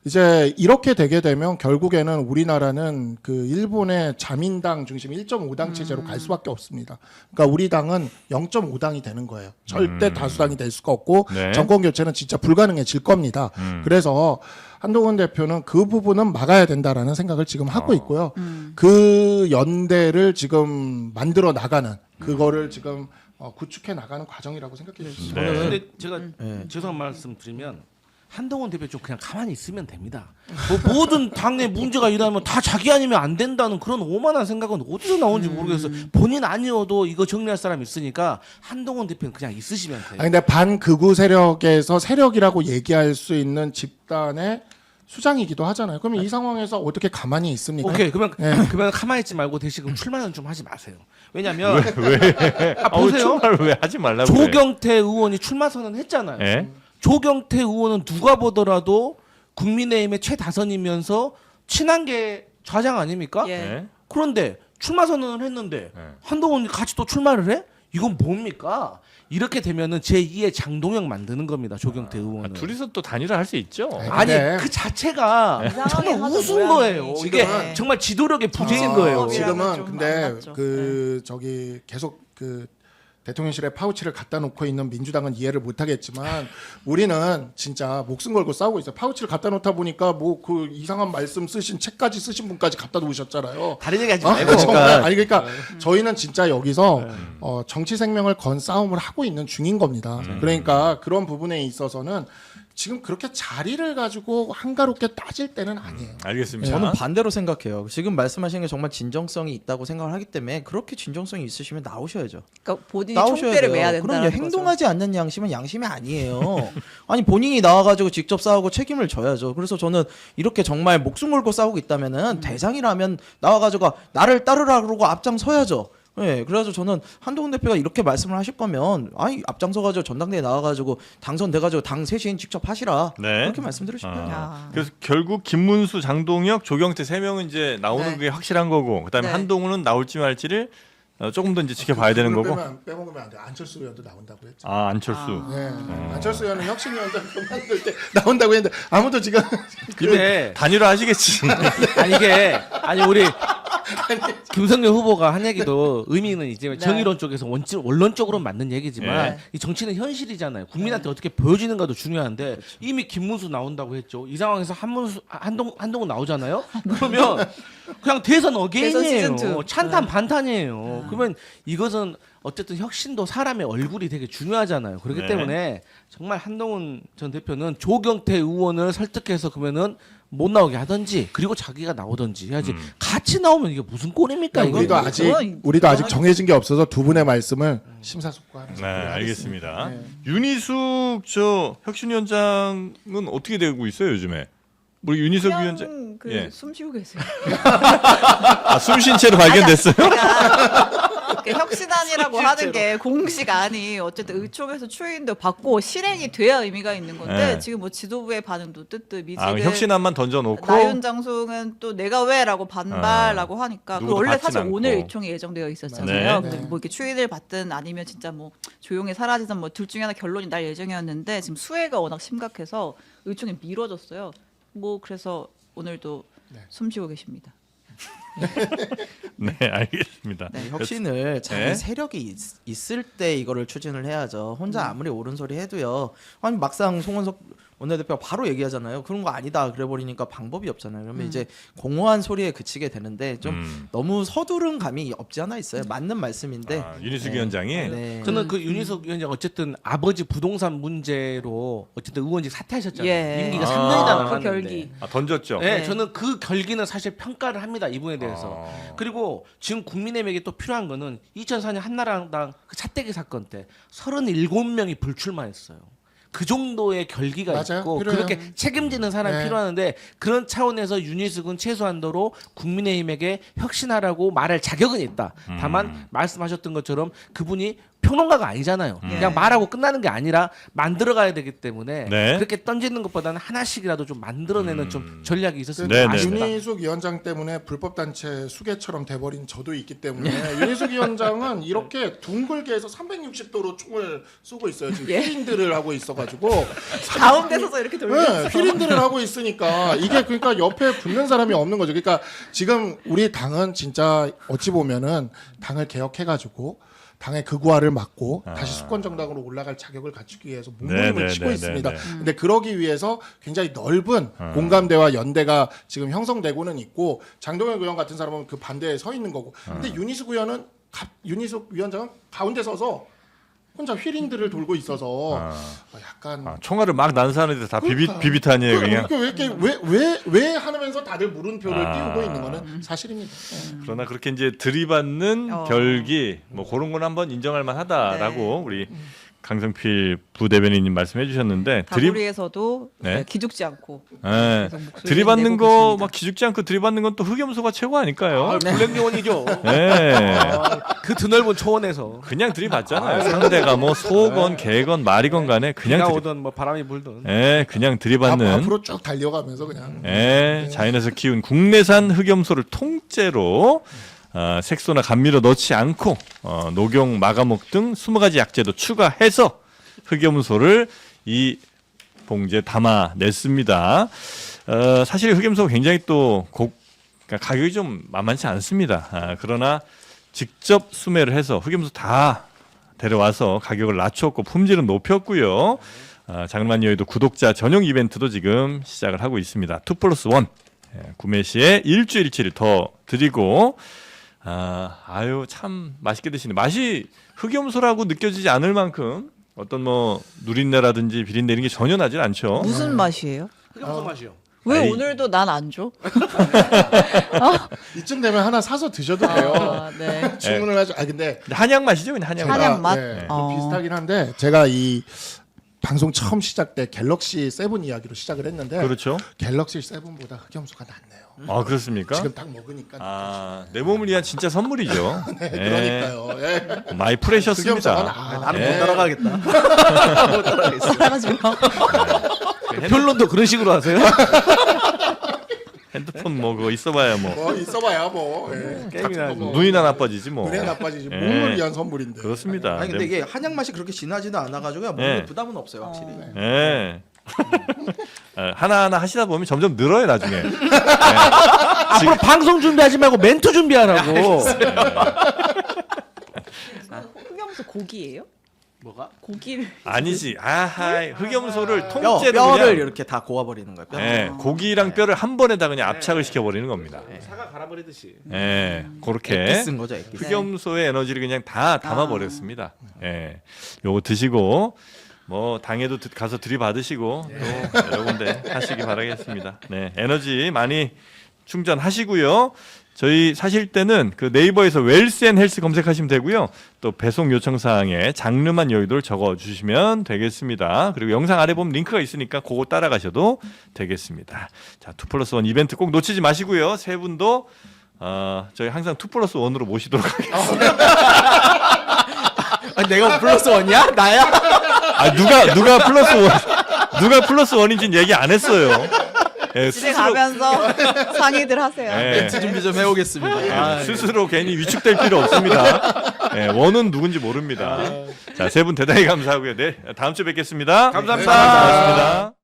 [SPEAKER 2] 이제 이렇게 되게 되면 결국에는 우리나라는 그 일본의 자민당 중심 1.5당 체제로 갈 수밖에 없습니다. 그러니까 우리 당은 0.5당이 되는 거예요. 절대 다수당이 될 수가 없고
[SPEAKER 3] 네.
[SPEAKER 2] 정권 교체는 진짜 불가능해질 겁니다. 그래서 한동훈 대표는 그 부분은 막아야 된다라는 생각을 지금 하고 있고요. 그 연대를 지금 만들어 나가는 그거를 지금 구축해 나가는 과정이라고 생각해 주시면
[SPEAKER 3] 네.
[SPEAKER 1] 근데 제가
[SPEAKER 4] 네.
[SPEAKER 1] 죄송한 말씀 드리면 한동훈 대표 좀 그냥 가만히 있으면 됩니다. 뭐 모든 당내 문제가 일어나면 다 자기 아니면 안 된다는 그런 오만한 생각은 어디서 나온지 모르겠어요. 본인 아니어도 이거 정리할 사람 있으니까 한동훈 대표는 그냥 있으시면 돼요.
[SPEAKER 2] 근데 반극우 세력에서 세력이라고 얘기할 수 있는 집단의 수장이기도 하잖아요. 그러면 이 상황에서 어떻게 가만히 있습니까?
[SPEAKER 1] 오케이 그러면
[SPEAKER 2] 네.
[SPEAKER 1] 그러면 가만히 있지 말고 대신 그럼 출마는 좀 하지 마세요. 왜냐면
[SPEAKER 3] 왜?
[SPEAKER 1] 아, 보세요.
[SPEAKER 3] 출마를 왜 하지 말라고 그래?
[SPEAKER 1] 조경태 의원이 출마 선언했잖아요.
[SPEAKER 3] 예?
[SPEAKER 1] 조경태 의원은 누가 보더라도 국민의힘의 최다선이면서 친한계 좌장 아닙니까?
[SPEAKER 5] 예.
[SPEAKER 3] 예?
[SPEAKER 1] 그런데 출마 선언을 했는데
[SPEAKER 3] 네.
[SPEAKER 1] 한동훈이 같이 또 출마를 해? 이건 뭡니까? 이렇게 되면은 제2의 장동혁 만드는 겁니다. 조경태 의원은.
[SPEAKER 3] 둘이서 또 단일화 할 수 있죠.
[SPEAKER 1] 아니
[SPEAKER 2] 네.
[SPEAKER 1] 그 자체가
[SPEAKER 5] 이상하게
[SPEAKER 1] 정말
[SPEAKER 5] 하던
[SPEAKER 1] 우스운
[SPEAKER 5] 모양이
[SPEAKER 1] 거예요.
[SPEAKER 5] 지금.
[SPEAKER 1] 이게
[SPEAKER 5] 네.
[SPEAKER 1] 정말 지도력의 부재인
[SPEAKER 5] 아,
[SPEAKER 1] 거예요.
[SPEAKER 5] 지금
[SPEAKER 2] 지금은
[SPEAKER 5] 좀
[SPEAKER 2] 근데
[SPEAKER 5] 안 맞죠.
[SPEAKER 2] 그 저기 계속 그 대통령실에 파우치를 갖다 놓고 있는 민주당은 이해를 못 하겠지만 우리는 진짜 목숨 걸고 싸우고 있어요. 파우치를 갖다 놓다 보니까 뭐 그 이상한 말씀 쓰신 책까지 쓰신 분까지 갖다 놓으셨잖아요.
[SPEAKER 1] 다른 얘기 하지
[SPEAKER 2] 어?
[SPEAKER 1] 말고.
[SPEAKER 2] 정말 아니 그러니까 저희는 진짜 여기서 정치 생명을 건 싸움을 하고 있는 중인 겁니다. 그러니까 그런 부분에 있어서는 지금 그렇게 자리를 가지고 한가롭게 따질 때는 아니에요.
[SPEAKER 3] 알겠습니다.
[SPEAKER 4] 저는 반대로 생각해요. 지금 말씀하신 게 정말 진정성이 있다고 생각을 하기 때문에 그렇게 진정성이 있으시면 나오셔야죠.
[SPEAKER 5] 그러니까 본인이
[SPEAKER 4] 나오셔야
[SPEAKER 5] 총대를
[SPEAKER 4] 돼요.
[SPEAKER 5] 매야 된다는
[SPEAKER 4] 그럼요.
[SPEAKER 5] 거죠.
[SPEAKER 4] 행동하지 않는 양심은 양심이 아니에요. 아니 본인이 나와가지고 직접 싸우고 책임을 져야죠. 그래서 저는 이렇게 정말 목숨 걸고 싸우고 있다면은 대장이라면 나와가지고 나를 따르라 그러고 앞장서야죠. 네, 그래서 저는 한동훈 대표가 이렇게 말씀을 하실 거면 아니 앞장서가지고 전당대회 나와가지고 당선돼가지고 당 쇄신 직접 하시라
[SPEAKER 3] 네.
[SPEAKER 4] 그렇게 말씀드리고 싶어요.
[SPEAKER 5] 아.
[SPEAKER 3] 그래서 결국 김문수, 장동혁, 조경태 세 명은 이제 나오는
[SPEAKER 5] 네.
[SPEAKER 3] 게 확실한 거고, 그다음에
[SPEAKER 5] 네.
[SPEAKER 3] 한동훈은 나올지 말지를 조금 더 이제 지켜봐야 되는 거고.
[SPEAKER 2] 빼먹으면 안 돼. 안철수 의원도 나온다고 했죠.
[SPEAKER 3] 아, 안철수.
[SPEAKER 2] 네. 안철수 의원은 혁신위원장 그만둘 때 나온다고 했는데 아무도 지금
[SPEAKER 1] 근데
[SPEAKER 3] 단일화 하시겠지.
[SPEAKER 1] 아니 이게 아니 우리 김성렬 후보가 한 얘기도 의미는 있지만
[SPEAKER 5] 네.
[SPEAKER 1] 정의론 쪽에서 원론적으로는 맞는 얘기지만
[SPEAKER 5] 네.
[SPEAKER 1] 이 정치는 현실이잖아요. 국민한테 어떻게 보여지는가도 중요한데 이미 김문수 나온다고 했죠. 이 상황에서 한동훈 나오잖아요. 그러면 그냥 대선
[SPEAKER 5] 대선 시즌
[SPEAKER 1] 어게인이에요.
[SPEAKER 5] 투.
[SPEAKER 1] 찬탄 반탄이에요. 그러면 이것은 어쨌든 혁신도 사람의 얼굴이 되게 중요하잖아요. 그렇기
[SPEAKER 3] 네.
[SPEAKER 1] 때문에 정말 한동훈 전 대표는 조경태 의원을 설득해서 그러면은 못 나오게 하든지 그리고 자기가 나오든지 해야지 같이 나오면 이게 무슨 꼴입니까? 이거?
[SPEAKER 2] 우리도 아직 정해진 게 없어서 두 분의 말씀을 심사숙고하는.
[SPEAKER 3] 네, 알겠습니다. 윤희숙 저 혁신위원장은 어떻게 되고 있어요 요즘에? 우리 윤희숙 위원장
[SPEAKER 5] 그냥 그
[SPEAKER 3] 예.
[SPEAKER 5] 숨 쉬고 계세요.
[SPEAKER 3] 숨쉰 채로 발견됐어요?
[SPEAKER 5] 그 혁신안이라고 하는 게 공식안이 어쨌든 의총에서 추인도 받고 실행이 돼야 의미가 있는 건데
[SPEAKER 3] 네.
[SPEAKER 5] 지금 뭐 지도부의 반응도 뜨뜻미지근
[SPEAKER 3] 아, 혁신안만 던져놓고
[SPEAKER 5] 나윤 장송은 또 내가 왜라고 반발라고 하니까 그
[SPEAKER 3] 누구도
[SPEAKER 5] 원래
[SPEAKER 3] 받진
[SPEAKER 5] 사실
[SPEAKER 3] 않고.
[SPEAKER 5] 오늘 의총이 예정되어 있었잖아요.
[SPEAKER 3] 네.
[SPEAKER 5] 근데 뭐 이렇게 추인을 받든 아니면 진짜 뭐 조용히 사라지든 뭐 둘 중에 하나 결론이 날 예정이었는데 지금 수해가 워낙 심각해서 의총이 미뤄졌어요. 뭐 그래서 오늘도 숨 쉬고 계십니다.
[SPEAKER 3] 네, 알겠습니다.
[SPEAKER 4] 네, 혁신을 자기
[SPEAKER 3] 네.
[SPEAKER 4] 세력이 있을 때 이거를 추진을 해야죠. 혼자 아무리 옳은 소리 해도요. 아니 막상 송원석 원내대표가 바로 얘기하잖아요. 그런 거 아니다 그래 버리니까 방법이 없잖아요. 그러면 이제 공허한 소리에 그치게 되는데 좀 너무 서두른 감이 없지 않아 있어요. 맞는 말씀인데.
[SPEAKER 3] 아, 윤희숙
[SPEAKER 4] 네.
[SPEAKER 3] 위원장이
[SPEAKER 4] 네.
[SPEAKER 1] 저는 그 윤희석 위원장 어쨌든 아버지 부동산 문제로 어쨌든 의원직 사퇴하셨잖아요.
[SPEAKER 5] 예.
[SPEAKER 1] 임기가
[SPEAKER 3] 아.
[SPEAKER 1] 3년이 다
[SPEAKER 5] 그
[SPEAKER 1] 남았는데.
[SPEAKER 5] 결기.
[SPEAKER 3] 던졌죠.
[SPEAKER 1] 네,
[SPEAKER 5] 네.
[SPEAKER 1] 저는 그 결기는 사실 평가를 합니다. 이분에 대해서. 그리고 지금 국민의힘에게 또 필요한 거는 2004년 한나라당 그 차떼기 사건 때 37명이 불출마했어요. 그 정도의 결기가
[SPEAKER 2] 맞아요.
[SPEAKER 1] 있고
[SPEAKER 2] 필요해요.
[SPEAKER 1] 그렇게 책임지는 사람이
[SPEAKER 2] 네.
[SPEAKER 1] 필요하는데 그런 차원에서 윤희숙은 최소한도로 국민의힘에게 혁신하라고 말할 자격은 있다. 다만 말씀하셨던 것처럼 그분이 평론가가 아니잖아요. 그냥 말하고 끝나는 게 아니라 만들어가야 되기 때문에
[SPEAKER 3] 네.
[SPEAKER 1] 그렇게 던지는 것보다는 하나씩이라도 좀 만들어내는 좀 전략이 있었으면
[SPEAKER 3] 네, 네,
[SPEAKER 1] 아쉽다.
[SPEAKER 2] 윤희숙 위원장 때문에 불법 단체 수괴처럼 돼버린 저도 있기 때문에 윤희숙 위원장은 이렇게 둥글게 해서 360도로 총을 쏘고 있어요. 지금
[SPEAKER 5] 예.
[SPEAKER 2] 휘린들을 하고 있어가지고
[SPEAKER 5] 가운데 서서 이렇게 돌면서
[SPEAKER 2] 네, 휘린들을 하고 있으니까 이게 그러니까 옆에 붙는 사람이 없는 거죠. 그러니까 지금 우리 당은 진짜 어찌 보면은 당을 개혁해가지고 당의 극우화를 막고 다시 수권 정당으로 올라갈 자격을 갖추기 위해서 몸부림을
[SPEAKER 3] 네,
[SPEAKER 2] 치고
[SPEAKER 3] 네,
[SPEAKER 2] 있습니다.
[SPEAKER 3] 네, 네.
[SPEAKER 2] 근데 그러기 위해서 굉장히 넓은 공감대와 연대가 지금 형성되고는 있고 장동혁 의원 같은 사람은 그 반대에 서 있는 거고. 근데 윤희숙 의원은 윤희숙 위원장은 가운데 서서 혼자 휘린들을 돌고 있어서 약간
[SPEAKER 3] 총알을 막 난사하는데 다 비비탄이에요 그냥.
[SPEAKER 2] 왜 이렇게 왜 하면서 다들 물음표를
[SPEAKER 3] 아.
[SPEAKER 2] 띄우고 있는 거는 사실입니다.
[SPEAKER 3] 그러나 그렇게 이제 들이받는 결기 뭐 그런 건 한번 인정할 만하다라고 우리 강성필 부대변인님 말씀해 주셨는데
[SPEAKER 5] 다구리에서도
[SPEAKER 3] 네.
[SPEAKER 5] 기죽지 않고
[SPEAKER 3] 예.
[SPEAKER 5] 계속 목소리를
[SPEAKER 3] 들이받는
[SPEAKER 5] 내고
[SPEAKER 3] 거
[SPEAKER 5] 계십니다.
[SPEAKER 3] 막 기죽지 않고 들이받는 건 또 흑염소가 최고 아닐까요?
[SPEAKER 1] 블랙 요원이죠.
[SPEAKER 3] 예.
[SPEAKER 1] 그 드넓은 초원에서
[SPEAKER 3] 그냥 들이받잖아요. 상대가 뭐 소건 개건 말이건 간에 그냥
[SPEAKER 1] 비가 오든 뭐 바람이 불든.
[SPEAKER 3] 예, 그냥 들이받는
[SPEAKER 2] 앞으로 쭉 달려가면서 그냥
[SPEAKER 3] 예, 자연에서 키운 국내산 흑염소를 통째로 색소나 감미료 넣지 않고 녹용, 마가목 등 20가지 약재도 추가해서 흑염소를 이 봉지에 담아냈습니다. 사실 흑염소가 굉장히 또 그러니까 가격이 좀 만만치 않습니다. 그러나 직접 수매를 해서 흑염소 다 데려와서 가격을 낮췄고 품질은 높였고요. 장르만 여의도 구독자 전용 이벤트도 지금 시작을 하고 있습니다. 2+1 구매 시에 일주일치를 더 드리고 아유 참 맛있게 드시네. 맛이 흑염소라고 느껴지지 않을 만큼 어떤 뭐 누린내라든지 비린내 이런 게 전혀 나질 않죠.
[SPEAKER 5] 무슨 맛이에요?
[SPEAKER 1] 흑염소 맛이요.
[SPEAKER 5] 왜
[SPEAKER 3] 아이.
[SPEAKER 5] 오늘도 난 안 줘?
[SPEAKER 2] 이쯤 되면 하나 사서 드셔도 돼요.
[SPEAKER 5] 아, 네.
[SPEAKER 2] 주문을 하죠. 아 근데
[SPEAKER 3] 한약 맛이죠, 그냥 한약 맛.
[SPEAKER 5] 한약 맛?
[SPEAKER 2] 네,
[SPEAKER 5] 어.
[SPEAKER 2] 비슷하긴 한데 제가 이 방송 처음 시작 때 갤럭시 7 이야기로 시작을 했는데
[SPEAKER 3] 그렇죠.
[SPEAKER 2] 갤럭시 7보다 흑염소가 낫네요.
[SPEAKER 3] 아 그렇습니까?
[SPEAKER 2] 지금 딱 먹으니까.
[SPEAKER 3] 내 몸을 위한 진짜 선물이죠.
[SPEAKER 2] 네, 그러니까요. 예.
[SPEAKER 3] 마이
[SPEAKER 2] 흑염소가
[SPEAKER 3] 프레셔스입니다.
[SPEAKER 4] 나는
[SPEAKER 2] 예.
[SPEAKER 4] 못 따라가겠다. 못 따라가겠어.
[SPEAKER 5] 따라가지 마.
[SPEAKER 1] 변론도 그런 식으로 하세요?
[SPEAKER 3] 핸드폰 뭐 그거 있어봐야 뭐
[SPEAKER 2] 뭐 있어봐야 뭐 예.
[SPEAKER 1] 게임이나
[SPEAKER 2] 뭐
[SPEAKER 3] 눈이나 나빠지지 뭐.
[SPEAKER 2] 눈에 나빠지지
[SPEAKER 3] 예.
[SPEAKER 2] 몸을 위한 선물인데.
[SPEAKER 3] 그렇습니다.
[SPEAKER 4] 아니 근데 이게 한약 맛이 그렇게 진하지는 않아가지고 몸에
[SPEAKER 3] 네.
[SPEAKER 4] 부담은 없어요 확실히.
[SPEAKER 3] 예. 하나하나 하시다 보면 점점 늘어요 나중에.
[SPEAKER 1] 앞으로 방송 준비하지 말고 멘트 준비하라고.
[SPEAKER 5] 흑염소 고기예요?
[SPEAKER 1] 뭐가?
[SPEAKER 5] 고기를
[SPEAKER 3] 아니지. 아하, 흑염소를
[SPEAKER 4] 뼈,
[SPEAKER 3] 통째로
[SPEAKER 4] 뼈를
[SPEAKER 3] 그냥
[SPEAKER 4] 이렇게 다 고아버리는 거예요. 뼈.
[SPEAKER 3] 예, 고기랑 뼈를 한 번에다 그냥 압착을 시켜버리는 겁니다.
[SPEAKER 1] 사과 갈아버리듯이.
[SPEAKER 3] 예, 그렇게
[SPEAKER 4] 에기스인 거죠, 에기스.
[SPEAKER 3] 흑염소의 에너지를 그냥 다 담아버렸습니다. 예, 요거 드시고 뭐 당에도 가서 들이받으시고 또 여러 군데 하시기 바라겠습니다. 네, 에너지 많이 충전하시고요. 저희 사실 때는 그 네이버에서 웰스앤헬스 검색하시면 되고요. 또 배송 요청 사항에 장르만 여의도를 적어주시면 되겠습니다. 그리고 영상 아래 보면 링크가 있으니까 그거 따라가셔도 되겠습니다. 자, 2+1 이벤트 꼭 놓치지 마시고요. 세 분도 저희 항상 2+1으로 모시도록 하겠습니다.
[SPEAKER 4] 아니, 내가 플러스 원이야? 나야?
[SPEAKER 3] 아, 누가 플러스 원인지는 얘기 안 했어요. 예,
[SPEAKER 5] 집에 가면서 상의들 하세요.
[SPEAKER 3] 예,
[SPEAKER 4] 멘트 준비 좀 해오겠습니다.
[SPEAKER 3] 스스로 괜히 위축될 필요 없습니다. 예, 원은 누군지 모릅니다. 자, 세 분 대단히 감사하고요. 네, 다음 주에 뵙겠습니다.
[SPEAKER 1] 감사합니다.
[SPEAKER 3] 고맙습니다.